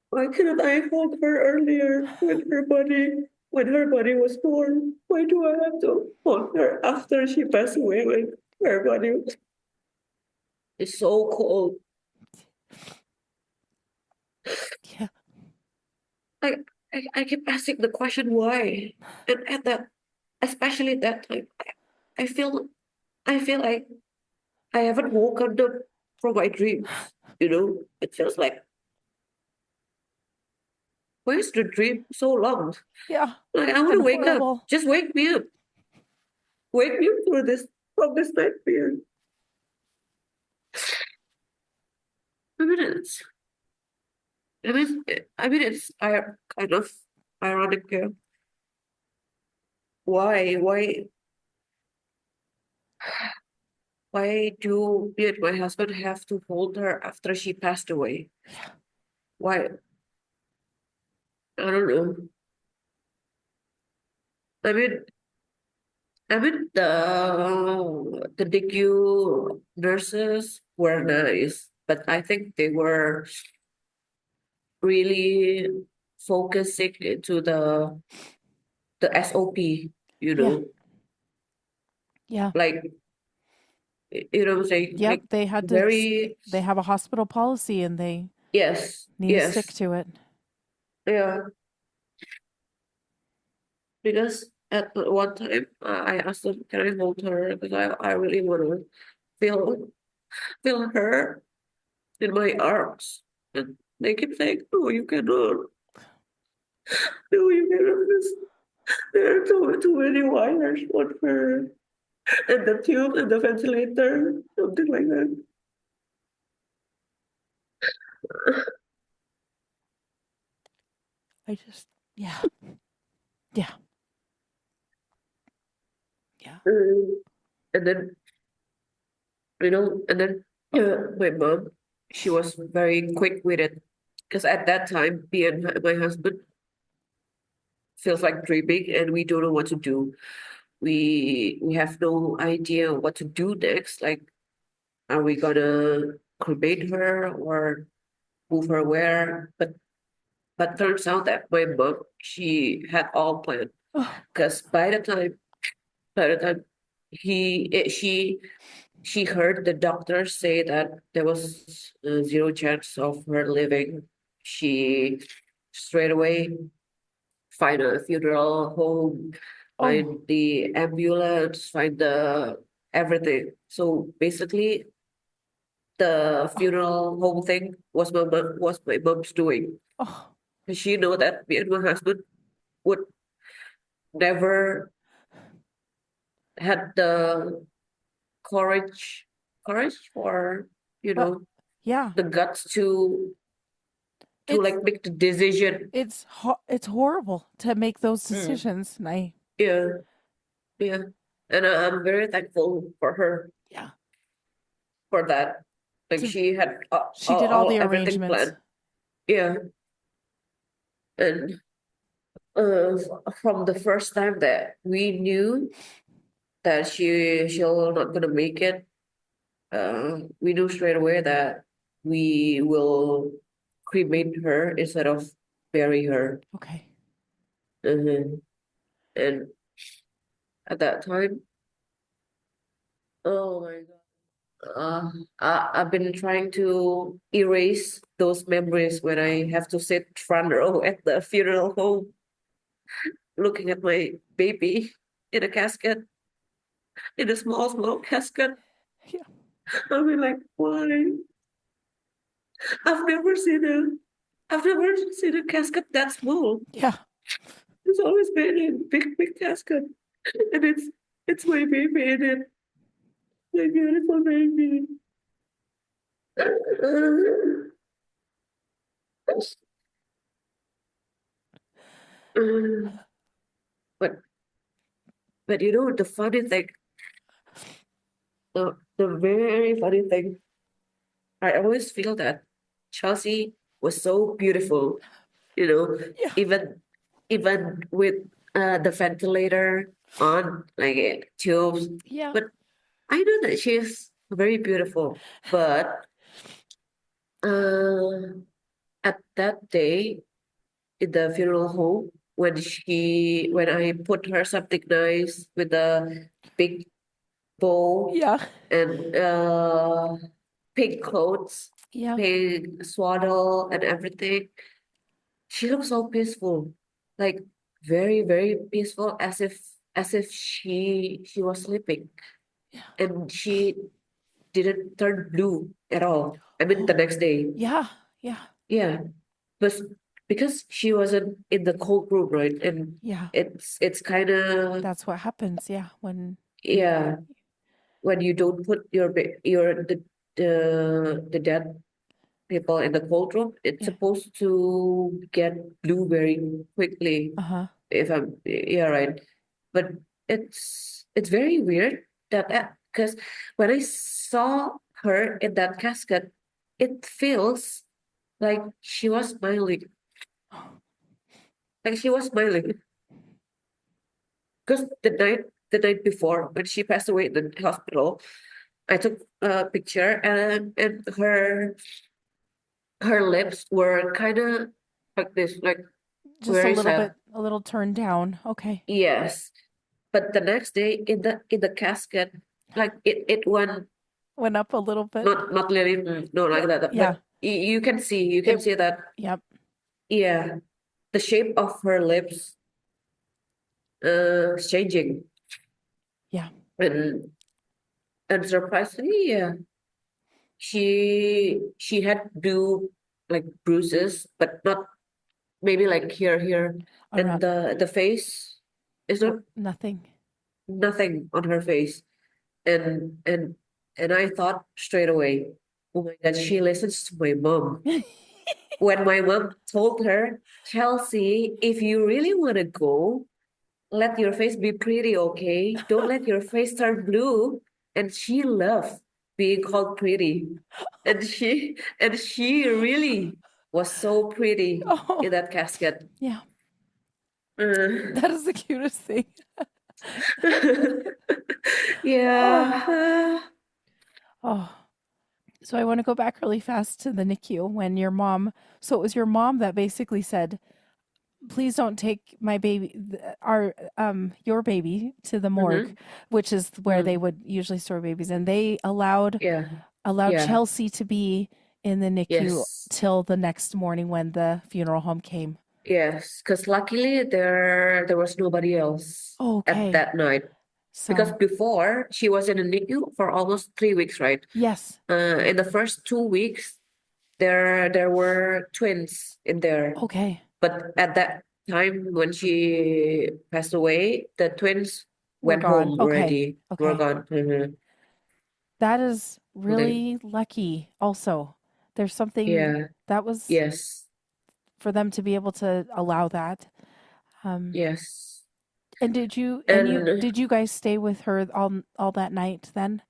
A: Why couldn't I hold her earlier when her body was born? Why do I have to hold her after she passed away when her body is so cold?
B: Yeah.
A: Like I keep asking the question why, and at that, especially that time, I feel I feel like I haven't woken up from my dreams. It feels like where's the dream so long?
B: Yeah.
A: Like I want
B: And
A: to wake up.
B: horrible.
A: Just wake me up. Wake me up from this nightmare. I mean, it's it's kind of ironic. Why why do me and my husband have to hold her after she passed away?
B: Yeah.
A: Why? I don't know. I mean, the NICU nurses were nice, but I think they were really focusing into the SOP, you
B: Yeah.
A: know,
B: Yeah.
A: like you know what I'm saying?
B: Yep.
A: Like
B: They had to,
A: very
B: they have a hospital policy and they
A: yes,
B: need to stick
A: yes,
B: to it.
A: yeah. Because at one time I asked them, can I hold her? Because I really want to feel feel her in my arms. And they keep saying, no, you cannot. No, you cannot. Because there are too many wires on her. And the tube and the ventilator, something like that.
B: I just, yeah. Yeah. Yeah.
A: And then, and then my mom, she was very quick with it. Because at that time, me and my husband feels like dreaming and we don't know what to do. We have no idea what to do next. Like, are we gonna cremate her or move her where? But turns out that my mom, she had all planned.
B: Oh,
A: Because by the time he she she heard the doctor say that there was zero chance of her living. She straight away find a funeral home,
B: Oh,
A: find the ambulance, find the everything. So basically, the funeral home thing was my mom's doing.
B: oh,
A: She know that me and my husband would never had the courage, courage or you
B: well,
A: know
B: yeah.
A: the guts to
B: It's
A: like make the decision.
B: it's horrible to make those
A: Mm.
B: decisions. And
A: Yeah, yeah, and I'm very thankful for her
B: yeah,
A: for that. Like
B: to
A: she had
B: she did all the
A: everything
B: arrangements.
A: planned. Yeah, and from the first time that we knew that she'll not gonna make it, we knew straight away that we will cremate her instead of bury her.
B: Okay.
A: Mhm. And at that time, oh my God. I've been trying to erase those memories when I have to sit front row at the funeral home, looking at my baby in a casket, in a small casket.
B: Yeah.
A: I'll be like, why? I've never seen I've never seen a casket that small.
B: Yeah.
A: It's always been a big casket, and it's my baby in it, my beautiful baby. But you know the funny thing, the very funny thing, I always feel that Chelsea was so beautiful, you know,
B: Yeah.
A: even with the ventilator on, like tubes.
B: Yeah.
A: But I know that she is very beautiful. But uh, at that day in the funeral home, when I put her something nice with a big bow
B: Yeah.
A: and pink clothes,
B: Yeah.
A: pink swaddle and everything. She looks so peaceful, like very peaceful, as if she was sleeping,
B: Yeah.
A: and she didn't turn blue at all. I mean, the
B: Oh.
A: next day,
B: Yeah. Yeah.
A: yeah, but because she wasn't in the cold room, right? And
B: Yeah.
A: it's kind of
B: That's what happens. Yeah. When you
A: yeah when you don't put your the dead people in the cold room, it's
B: yeah.
A: supposed to get blue very quickly.
B: Uh-huh.
A: If I'm yeah right, but it's very weird that because when I saw her in that casket, it feels like she was smiling, like she was smiling. Because the night before when she passed away in the hospital, I took a picture and her lips were kind of like this, like
B: Just
A: very sad.
B: a little turned down. Okay.
A: Yes, but the next day in the casket, like it went
B: Went up a little bit.
A: not really no
B: Yeah.
A: like that,
B: Yeah.
A: but you can
B: It
A: see that
B: yep.
A: yeah the shape of her lips is changing
B: Yeah.
A: and surprisingly yeah she had do like bruises but not maybe like here and
B: Around
A: the face is not
B: nothing.
A: nothing on her face and I thought straight away, oh my God, she listens to my mom. When my mom told her, Chelsea, if you really want to go, let your face be pretty, okay? Don't let your face turn blue. And she loved being called pretty. And she really was so pretty
B: Oh.
A: in that casket.
B: Yeah.
A: Uh,
B: That is the cutest thing. Oh.
A: yeah.
B: Oh. So I want to go back really fast to the NICU when your mom, so it was your mom that basically said, please don't take my baby, our your baby to the morgue,
A: Mm-hmm.
B: which is where they
A: Mm.
B: would usually store babies, and they allowed
A: Yeah. Yeah.
B: Chelsea to be in the NICU
A: Yes.
B: till the next morning when the funeral home came.
A: Yes. Because luckily there was nobody else at
B: Okay.
A: that night. Because
B: So,
A: before she was in a NICU for almost 3 weeks, right?
B: yes.
A: In the first 2 weeks, there were twins in there.
B: Okay.
A: But at that time when she passed away, the twins
B: We're
A: went
B: gone.
A: home
B: Okay.
A: already. Were
B: Okay.
A: gone. Mhm.
B: That is
A: Like,
B: really lucky also. There's something
A: yeah.
B: that was
A: Yes.
B: for them to be able to allow that. Um,
A: Yes.
B: and
A: And
B: did you guys stay with her all that night then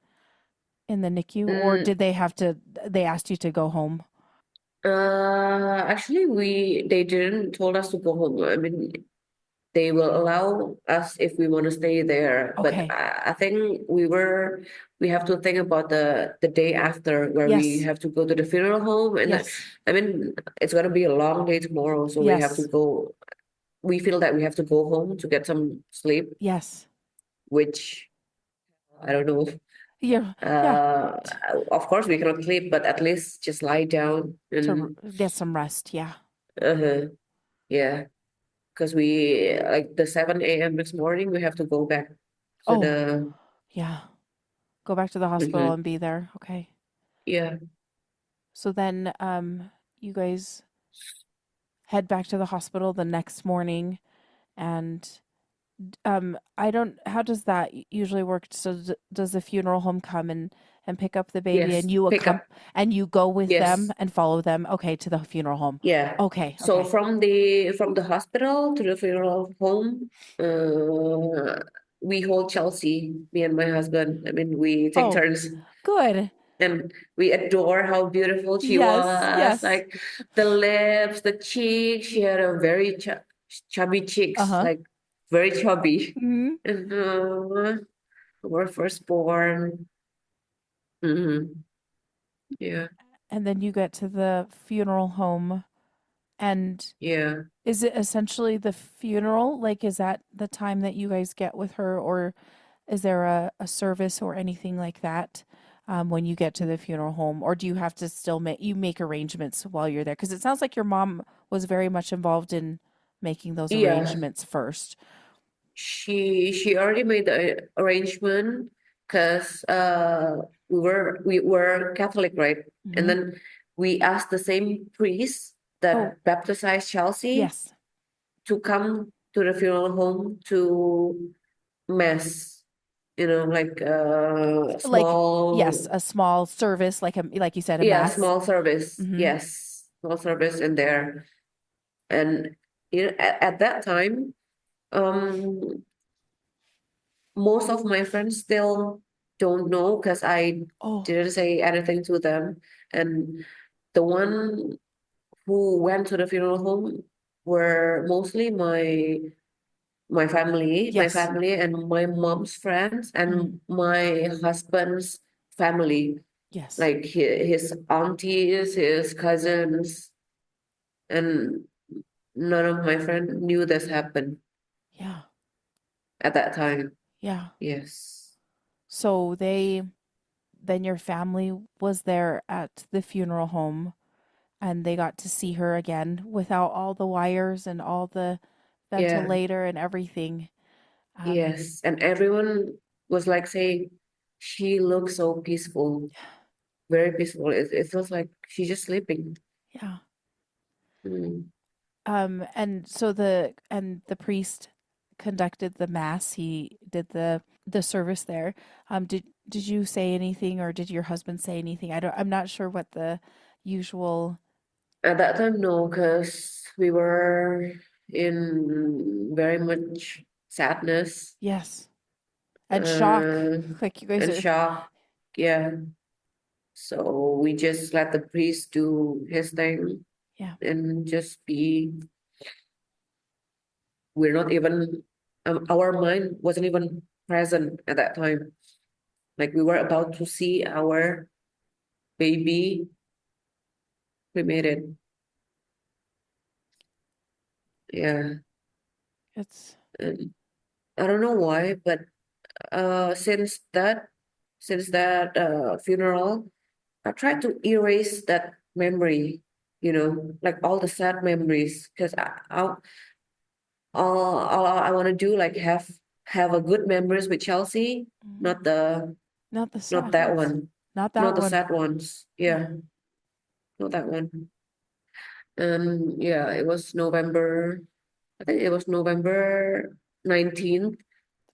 B: in the NICU, or
A: mm,
B: did they have to they asked you to go home?
A: actually they didn't told us to go home. I mean, they will allow us if we want to stay there. But
B: Okay.
A: I think we have to think about the day after where we
B: Yes.
A: have to go to the funeral home. And
B: Yes.
A: I mean, it's gonna be a long day tomorrow, so we have to
B: Yes.
A: go. We feel that we have to go home to get some sleep,
B: Yes.
A: which I don't know.
B: Yeah. Yeah.
A: Uh, of course we cannot sleep, but at least just lie down
B: To
A: and
B: get some rest. Yeah.
A: uh-huh, yeah. Because we like the 7 a.m. next morning, we have to go back to
B: Oh,
A: the
B: yeah. Go back to the hospital
A: mhm,
B: and be there. Okay.
A: yeah,
B: So then you guys head back to the hospital the next morning and I don't how does that usually work? So does the funeral home come and pick up the baby and
A: yes,
B: you
A: pick up,
B: and you go with them
A: yes,
B: and follow them, okay, to the funeral home?
A: yeah.
B: Okay,
A: So
B: okay.
A: from the hospital to the funeral home, we hold Chelsea, me and my husband. I mean, we take
B: Oh,
A: turns.
B: good.
A: And we adore how beautiful she
B: Yes,
A: was.
B: yes.
A: Like the lips, the cheeks. She had a very chubby cheeks,
B: Uh-huh.
A: like very chubby.
B: Hmm.
A: And our firstborn. Hmm. Yeah,
B: And then you get to the funeral home and
A: yeah,
B: is it essentially the funeral? Like, is that the time that you guys get with her, or is there a service or anything like that when you get to the funeral home? Or do you have to still make arrangements while you're there? Because it sounds like your mom was very much involved in making those
A: yeah.
B: arrangements first.
A: She already made the arrangement because we were Catholic, right? And
B: Hmm.
A: then we asked the same priest
B: Oh,
A: that baptized Chelsea
B: yes.
A: to come to the funeral home to mass, like
B: Like, yes,
A: small,
B: a small service, like you said, a
A: yeah,
B: mass.
A: small service.
B: Hmm.
A: Yes, small service in there. And at that time, um, most of my friends still don't know because I
B: Oh,
A: didn't say anything to them. And the one who went to the funeral home were mostly my
B: yes.
A: family and my mom's friends
B: Hmm.
A: and my husband's family,
B: Yes.
A: like his aunties, his cousins, and none of my friends knew this happened
B: Yeah.
A: at that time.
B: Yeah.
A: Yes.
B: So then your family was there at the funeral home and they got to see her again without all the wires and all the
A: Yeah.
B: ventilator and everything. Um,
A: Yes. And everyone was like saying, she looks so peaceful, very peaceful. It feels like she's just sleeping.
B: yeah.
A: Mm.
B: And so the priest conducted the mass. He did the service there. Did you say anything or did your husband say anything? I'm not sure what the usual.
A: At that time, no, because we were in very much sadness,
B: Yes. And shock.
A: uh,
B: Like you guys
A: and
B: are.
A: shock. Yeah. So we just let the priest do his thing
B: Yeah.
A: and we're not even, our mind wasn't even present at that time. Like we were about to see our baby cremated. Yeah.
B: It's
A: And I don't know why, but since that funeral, I tried to erase that memory, like all the sad memories, because all I want to do, like, have a good memories with Chelsea,
B: mhm,
A: not the
B: not the
A: not
B: sad
A: that
B: ones.
A: one,
B: Not that
A: not the
B: one.
A: sad ones.
B: Yeah.
A: Yeah, not that one. And yeah, it was November. I think it was November 19th.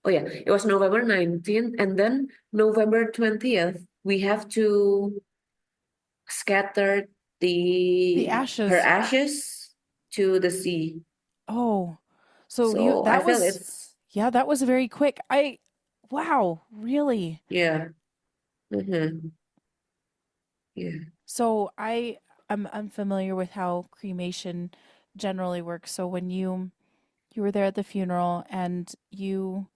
A: Oh yeah, it was November 19th, and then November 20th, we have to scatter
B: The
A: her
B: ashes.
A: ashes to the sea.
B: Oh. So
A: So I feel
B: yeah, that was very quick. Wow, really?
A: yeah, mm-hmm, yeah.
B: So I'm familiar with how cremation generally works. So when you were there at the funeral and you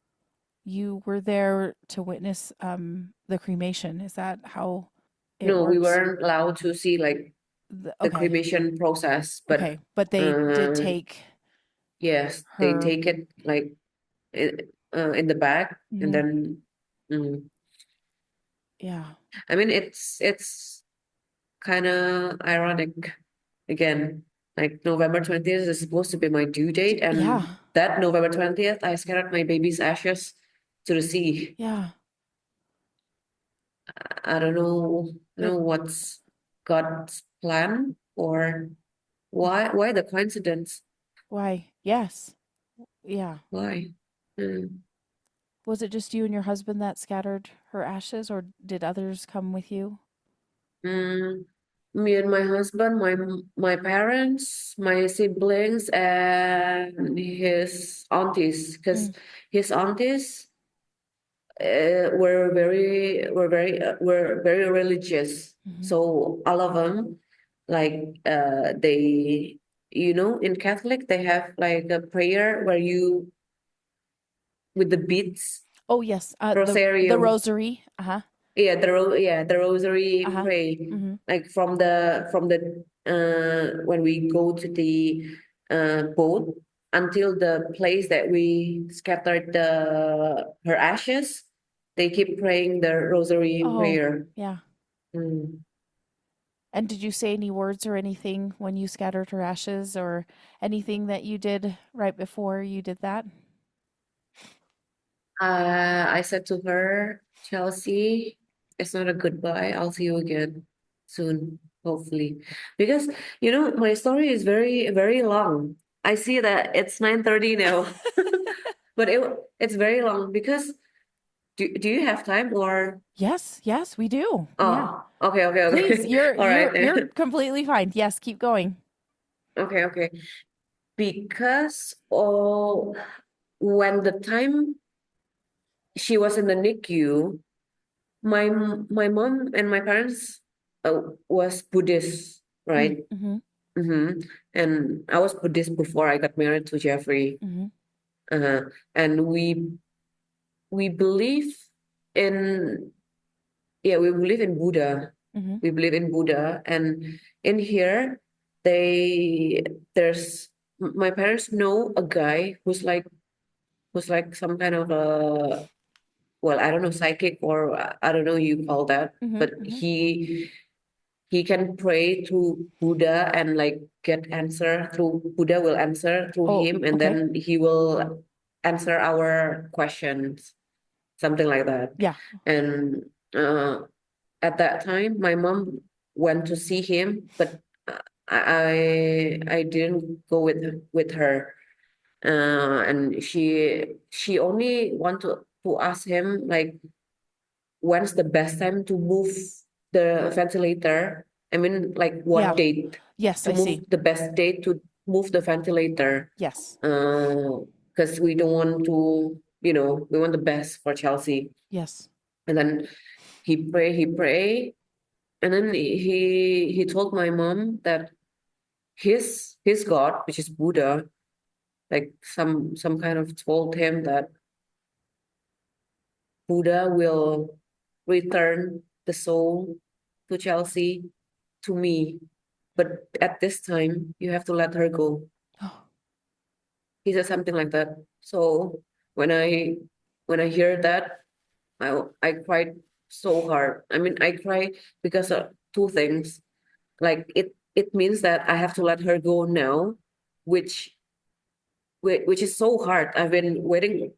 B: were there to witness the cremation. Is that how it
A: No, we
B: works?
A: weren't allowed to see like the
B: Okay.
A: cremation process, but
B: Okay. But they did take
A: yes, they
B: her.
A: take it like in the back, and
B: Mhm.
A: then mm,
B: Yeah.
A: I mean it's kind of ironic again. Like November 20th is supposed to be my due date,
B: Yeah.
A: and that November 20th, I scattered my baby's ashes to the sea.
B: Yeah.
A: I don't know,
B: It
A: what's God's plan, or why the coincidence?
B: why? Yes. Yeah.
A: Why? Mm.
B: Was it just you and your husband that scattered her ashes or did others come with you?
A: Mm. Me and my husband, my parents, my siblings, and his aunties, because
B: Mm.
A: his aunties were very religious.
B: Mhm.
A: So all of them, like they, in Catholic they have like a prayer where you with the beads,
B: Oh yes. The
A: rosario.
B: rosary. Uh-huh.
A: Yeah, the rosary
B: Uh-huh.
A: pray,
B: Mhm.
A: like from the when we go to the boat until the place that we scattered her ashes, they keep praying the rosary
B: Oh,
A: prayer.
B: yeah.
A: Mm.
B: And did you say any words or anything when you scattered her ashes or anything that you did right before you did that?
A: I said to her, Chelsea, it's not a goodbye. I'll see you again soon, hopefully. Because, my story is very, very long. I see that it's 9:30 now, but it's very long because do you have time or
B: Yes, yes, we do. Yeah.
A: oh, okay, okay,
B: Please,
A: okay. All
B: you're
A: right.
B: completely fine. Yes, keep going.
A: Okay, okay. Because when the time she was in the NICU, my mom and my parents was Buddhist,
B: Mm,
A: right?
B: mm-hmm,
A: Mm-hmm. And I was Buddhist before I got married to Jeffrey.
B: mm-hmm,
A: Uh-huh. And we believe in we believe in Buddha.
B: mm-hmm.
A: We believe in Buddha, and in here they there's my parents know a guy who's like some kind of a, well, I don't know, psychic, or I don't know you call that,
B: Mm-hmm,
A: but
B: mm-hmm.
A: he can pray to Buddha and like get answer through Buddha will answer through
B: Oh,
A: him, and
B: okay.
A: then he will answer our questions, something like that.
B: Yeah.
A: And at that time, my mom went to see him, but I didn't go with her, and she only want to ask him like when's the best time to move the ventilator? I mean, like
B: Yeah.
A: what date
B: Yes,
A: to
B: I
A: move
B: see.
A: the best date to move the ventilator?
B: Yes.
A: Because we don't want to, we want the best for Chelsea.
B: Yes.
A: And then he pray, and then he told my mom that his God, which is Buddha, like some kind of told him that Buddha will return the soul to Chelsea to me. But at this time, you have to let her go.
B: Oh,
A: He said something like that. So when I hear that, I cried so hard. I mean, I cry because of two things. Like it means that I have to let her go now, which which is so hard. I've been waiting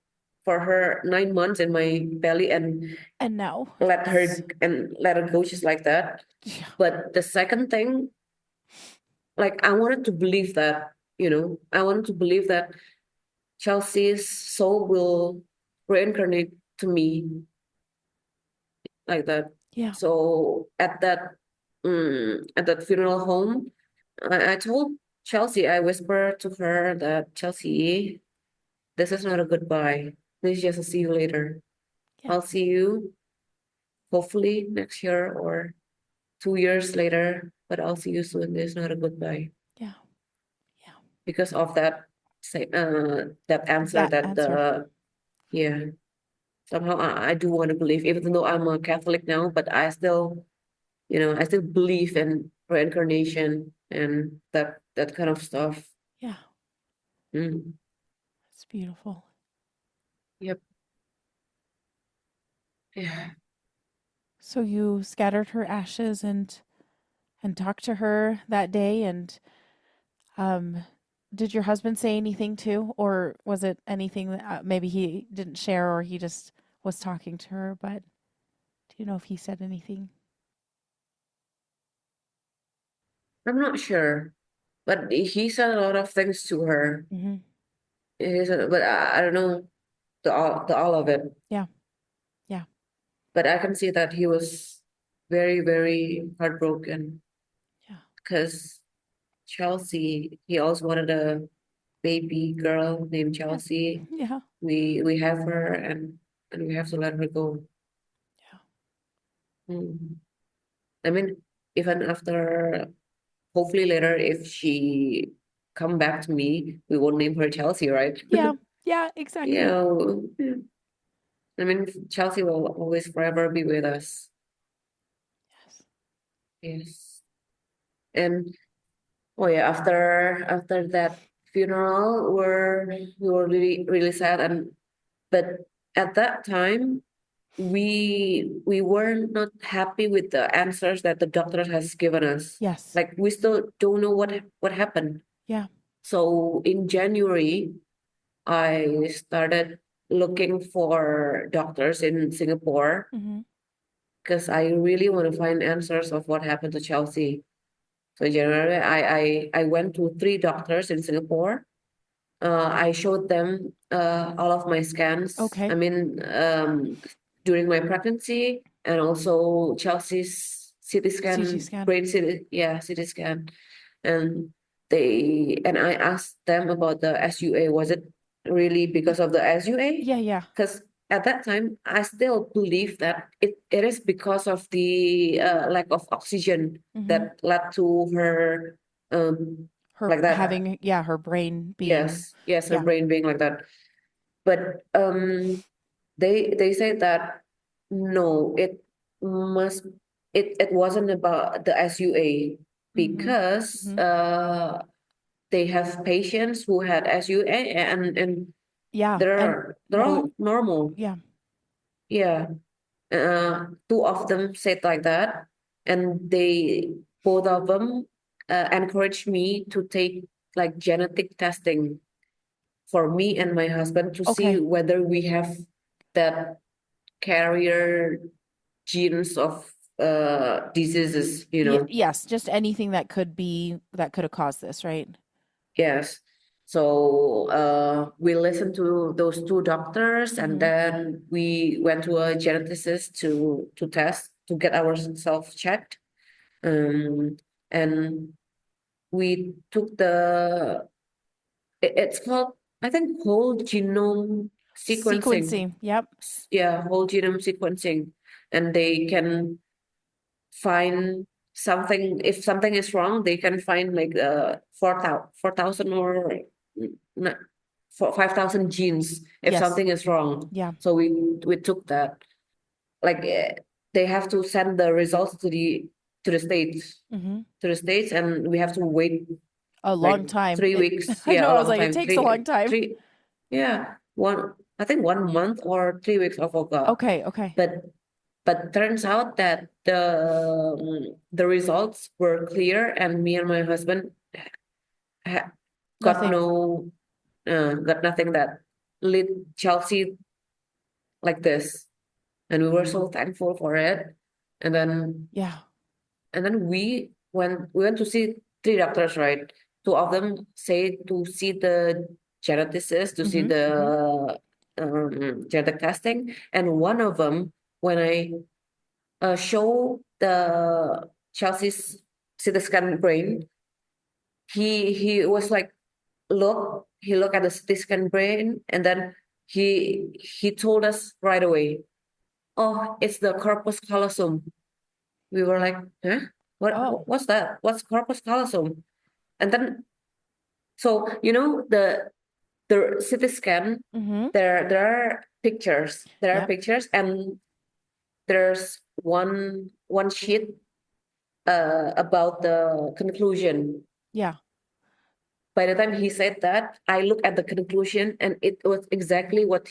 A: for her 9 months in my belly and
B: And now,
A: let her go just like that.
B: yeah,
A: But the second thing, like I wanted to believe that, I wanted to believe that Chelsea's soul will reincarnate to me like that.
B: yeah,
A: So at that funeral home, I told Chelsea, I whispered to her that Chelsea, this is not a goodbye. This is just a see you later.
B: yeah,
A: I'll see you hopefully next year or 2 years later, but I'll see you soon. This is not a goodbye.
B: yeah, yeah.
A: Because of that answer
B: That
A: that
B: answer.
A: yeah, somehow I do want to believe, even though I'm a Catholic now, but I still believe in reincarnation and that kind of stuff.
B: Yeah,
A: Mm,
B: it's beautiful.
A: yep. Yeah.
B: So you scattered her ashes and talked to her that day, and um did your husband say anything too, or was it anything that maybe he didn't share, or he just was talking to her? But do you know if he said anything?
A: I'm not sure, but he said a lot of things to her.
B: Mm-hmm.
A: But I don't know the all of it.
B: Yeah, yeah,
A: But I can see that he was very, very heartbroken
B: yeah,
A: because Chelsea, he also wanted a baby girl named
B: yeah,
A: Chelsea.
B: yeah,
A: We have her and we have to let her go.
B: yeah,
A: Mm. I mean, even after, hopefully later, if she come back to me, we won't name her Chelsea, right?
B: yeah, yeah, exactly.
A: Yeah. Yeah. I mean, Chelsea will always forever be with us.
B: Yes.
A: Yes. And oh yeah, after that funeral, we were really really sad, and but at that time we were not happy with the answers that the doctor has given us.
B: Yes.
A: Like we still don't know what happened.
B: Yeah.
A: So in January, I started looking for doctors in Singapore
B: Mm-hmm.
A: because I really want to find answers of what happened to Chelsea. So in January, I went to three doctors in Singapore. I showed them all of my scans. I
B: Okay.
A: mean, during my pregnancy and also Chelsea's CT
B: CT
A: scan,
B: scan.
A: brain CT, yeah, CT scan. And I asked them about the SUA. Was it really because of the SUA?
B: Yeah, yeah.
A: Because at that time, I still believe that it is because of the lack of oxygen
B: Mm-hmm.
A: that led to her
B: Her
A: like that.
B: having, yeah, her brain being,
A: Yes, her
B: yeah.
A: brain being like that. But they say that no, must it wasn't about the SUA
B: Mm-hmm.
A: because
B: Mm-hmm.
A: they have patients who had SUA and
B: Yeah. And
A: they're all normal.
B: yeah.
A: Yeah. Two of them said like that, and they both of them encouraged me to take like genetic testing for me and my husband to see
B: Okay.
A: whether we have that carrier genes of diseases,
B: Yes, just anything that could have caused this, right?
A: Yes. So we listened to those two doctors, and
B: Mm-hmm.
A: then we went to a geneticist to test to get ourselves checked. Um, and we took it's called, I think, whole genome sequencing.
B: Sequencing. Yep.
A: Yeah, whole genome sequencing, and they can find something. If something is wrong, they can find like 4,000 or not, 5,000 genes if
B: Yes.
A: something is wrong.
B: Yeah.
A: So we took that. Like they have to send the results to the states
B: Mm-hmm.
A: and we have to wait
B: A
A: like
B: long time.
A: 3 weeks.
B: I know,
A: Yeah, a
B: I was
A: long
B: like, it
A: time.
B: takes a long time.
A: Yeah, I think 1 month or 3 weeks, I forgot.
B: Okay, okay.
A: But turns out that the results were clear, and me and my husband ha got
B: Nothing.
A: got nothing that lit Chelsea like this, and we were so thankful for it. And then
B: Yeah.
A: we went to see 3 doctors, right? Two of them say to see the geneticist, to see
B: Mm-hmm. Mm-hmm.
A: the genetic testing, and one of them, when I show the Chelsea's CT scan brain, he was like, he looked at the CT scan brain, and then he told us right away, oh, it's the corpus callosum. We were like, huh?
B: Oh.
A: What's that? What's corpus callosum? And then, so the CT scan,
B: Mm-hmm.
A: there are pictures. There are
B: Yep.
A: pictures, and there's one sheet about the conclusion.
B: Yeah.
A: By the time he said that, I looked at the conclusion, and it was exactly what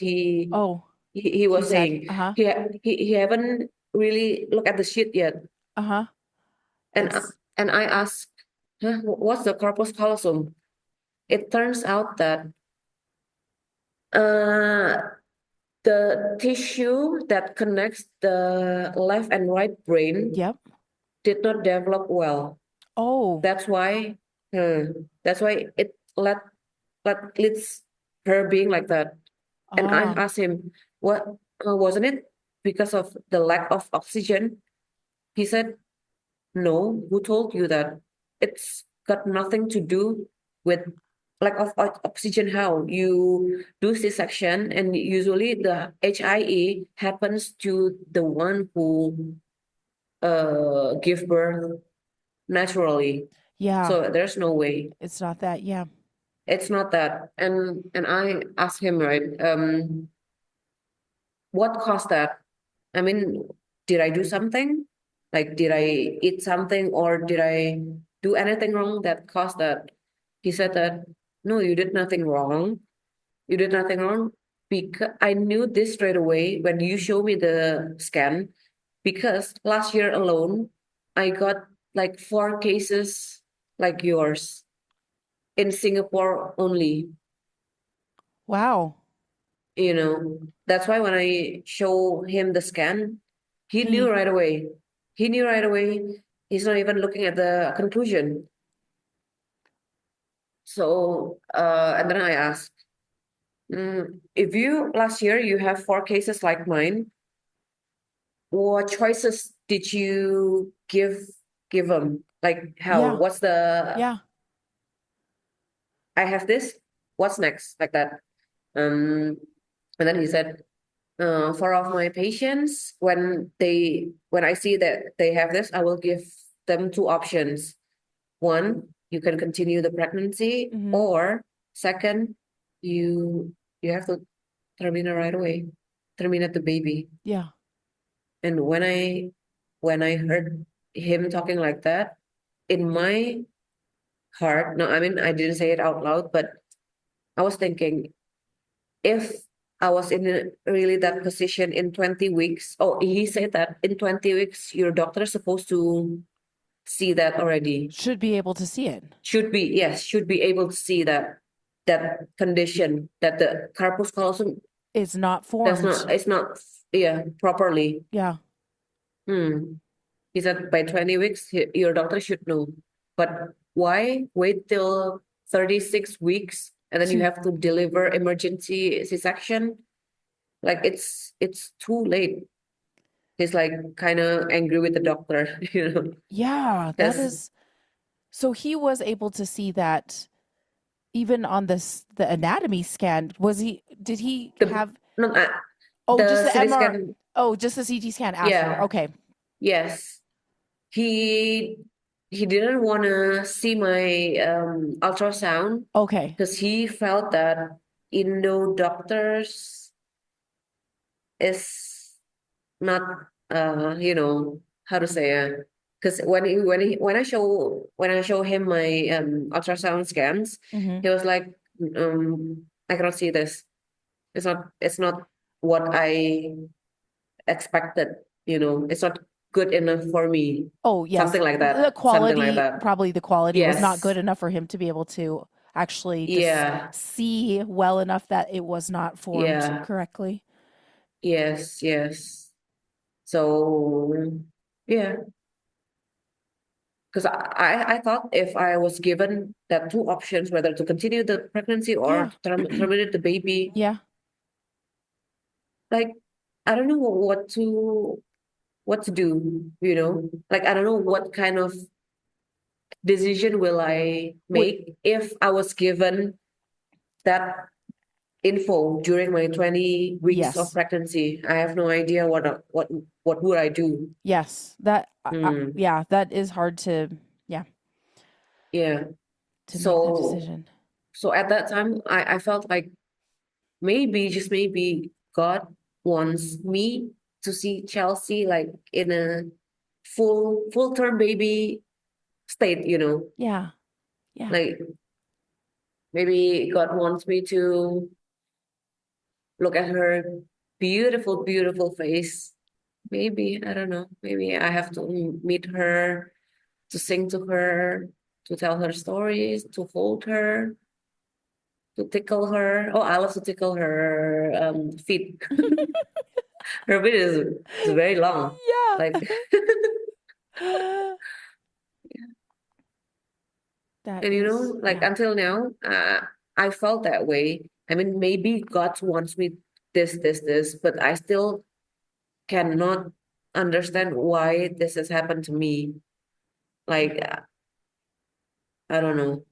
B: Oh,
A: he
B: he
A: was
B: said,
A: saying.
B: uh-huh.
A: He haven't really looked at the sheet yet,
B: Uh-huh.
A: and
B: It's
A: and I asked, huh, what's the corpus callosum? It turns out that uh, the tissue that connects the left and right brain
B: yep.
A: did not develop well.
B: Oh.
A: That's why, that's why it leads her being like that. And I
B: Ah.
A: asked him, what wasn't it because of the lack of oxygen? He said, no. Who told you that? It's got nothing to do with lack of oxygen. How you do C-section, and usually the HIE happens to the one who give birth naturally.
B: Yeah.
A: So there's no way.
B: It's not that. Yeah.
A: It's not that. And I asked him, right, what caused that? I mean, did I do something? Like, did I eat something, or did I do anything wrong that caused that? He said that, no, you did nothing wrong. You did nothing wrong. Because I knew this straight away when you show me the scan, because last year alone, I got like 4 cases like yours in Singapore only.
B: Wow.
A: That's why when I show him the scan, he knew
B: He
A: right away. He knew right away. He's not even looking at the conclusion. So, and then I asked, if you last year you have 4 cases like mine, what choices did you give him? Like how?
B: yeah.
A: What's the?
B: Yeah.
A: I have this. What's next? Like that. And then he said, for of my patients, when I see that they have this, I will give them 2 options. One, you can continue the pregnancy,
B: Mm-hmm.
A: or second, you have to terminate right away, terminate the baby.
B: Yeah.
A: And when I heard him talking like that, in my heart, no, I mean I didn't say it out loud, but I was thinking, if I was in really that position in 20 weeks, oh, he said that in 20 weeks, your doctor is supposed to see that already.
B: Should be able to see it.
A: Yes, should be able to see that condition, that the corpus callosum
B: It's not formed.
A: it's not, yeah, properly.
B: Yeah.
A: Hmm. He said by 20 weeks, your doctor should know. But why wait till 36 weeks and then you
B: To
A: have to deliver emergency C-section? Like it's too late. He's like kind of angry with the doctor,
B: yeah, that
A: because
B: is so he was able to see that even on the anatomy scan. Did he
A: the
B: have
A: no,
B: just
A: the
B: the
A: CT
B: MR
A: scan,
B: just the CT scan after.
A: yeah,
B: Okay.
A: yes, he he didn't want to see my ultrasound
B: Okay.
A: because he felt that Indo doctors is not how to say, Because when I show him my ultrasound scans,
B: Mm-hmm.
A: he was like, I cannot see this. It's not what I expected, it's not good enough for me.
B: Oh, yes.
A: Something like
B: The
A: that. Something like
B: quality,
A: that.
B: probably the quality was not
A: Yes.
B: good enough for him to be able to actually just
A: Yeah.
B: see well enough that it was not formed
A: Yeah.
B: correctly.
A: Yes. Yes. So yeah, because I thought if I was given that two options, whether to continue the pregnancy or
B: Yeah.
A: to terminate the baby,
B: Yeah.
A: like I don't know what to do, Like I don't know what kind of decision will I
B: Would
A: make if I was given that info during my 20 weeks of
B: yes.
A: pregnancy. I have no idea what would I do.
B: Yes. That
A: Hmm.
B: yeah, that is hard to yeah,
A: Yeah.
B: to make that
A: So
B: decision.
A: so at that time I felt like maybe, just maybe, God wants me to see Chelsea like in a full term baby state,
B: Yeah. Yeah.
A: like maybe God wants me to look at her beautiful face. Maybe, I don't know. Maybe I have to meet her, to sing to her, to tell her stories, to hold her, to tickle her. Oh, I love to tickle her feet. Her feet is very long. Like,
B: Yeah. That
A: and
B: is
A: like
B: yeah.
A: until now, I felt that way. I mean, maybe God wants me this, but I still cannot understand why this has happened to me. Like, I don't know.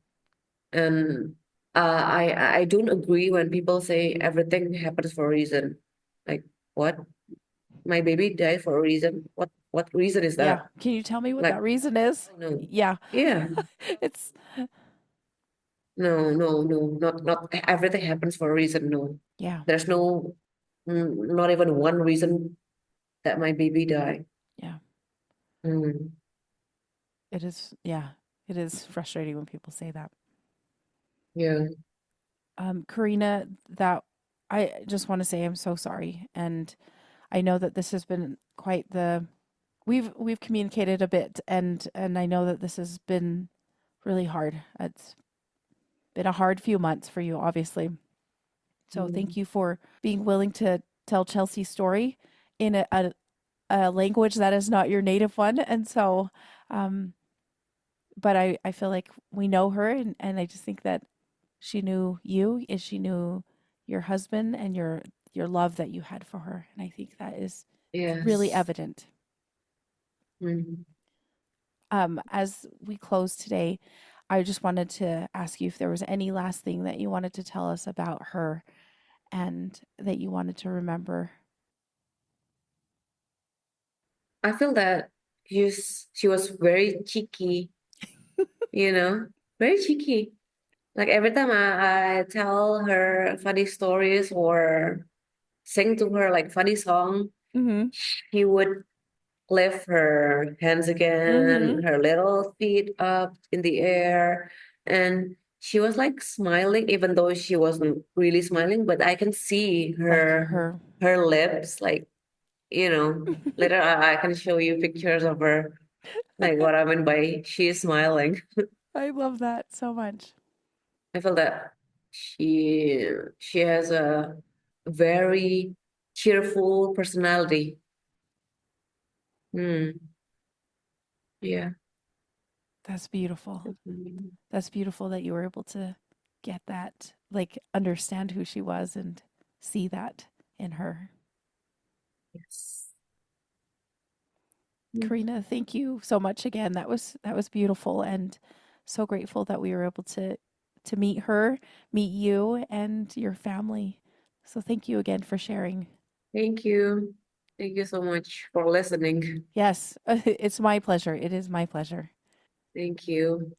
A: And I don't agree when people say everything happens for a reason. Like, what? My baby died for a reason. What reason is
B: Yeah.
A: that?
B: Can you tell me what
A: Like,
B: that reason is?
A: no.
B: Yeah.
A: Yeah.
B: It's
A: No. Not everything happens for a reason. No.
B: yeah.
A: There's no, not even one reason that my baby died.
B: Yeah.
A: Mm,
B: It is yeah. It is frustrating when people say that.
A: yeah.
B: Karina, that I just want to say I'm so sorry, and I know that this has been quite the we've communicated a bit, and I know that this has been really hard. It's been a hard few months for you, obviously. So thank
A: Mm,
B: you for being willing to tell Chelsea's story in a language that is not your native one, and so. Um, but I feel like we know her, and I just think that she knew you, and she knew your husband and your love that you had for her, and I think that is really
A: yes.
B: evident.
A: Mm.
B: As we close today, I just wanted to ask you if there was any last thing that you wanted to tell us about her and that you wanted to remember.
A: I feel that she was very cheeky, you know, very cheeky. Like every time I tell her funny stories or sing to her like funny song,
B: Mm-hmm.
A: she would lift her hands
B: Mm-hmm.
A: again, her little feet up in the air, and she was like smiling, even though she wasn't really smiling, but I can see
B: Like
A: her
B: her.
A: her lips, like, later I can show you pictures of her, like what I mean by she is smiling.
B: I love that so much.
A: I feel that she has a very cheerful personality. Mm, yeah.
B: That's beautiful.
A: Definitely.
B: That's beautiful that you were able to get that, like understand who she was and see that in her.
A: Yes.
B: Karina, thank you so much again. That was beautiful and so grateful that we were able to meet her, meet you and your family. So thank you again for sharing.
A: Thank you. Thank you so much for listening.
B: Yes, it's my pleasure. It is my pleasure.
A: Thank you.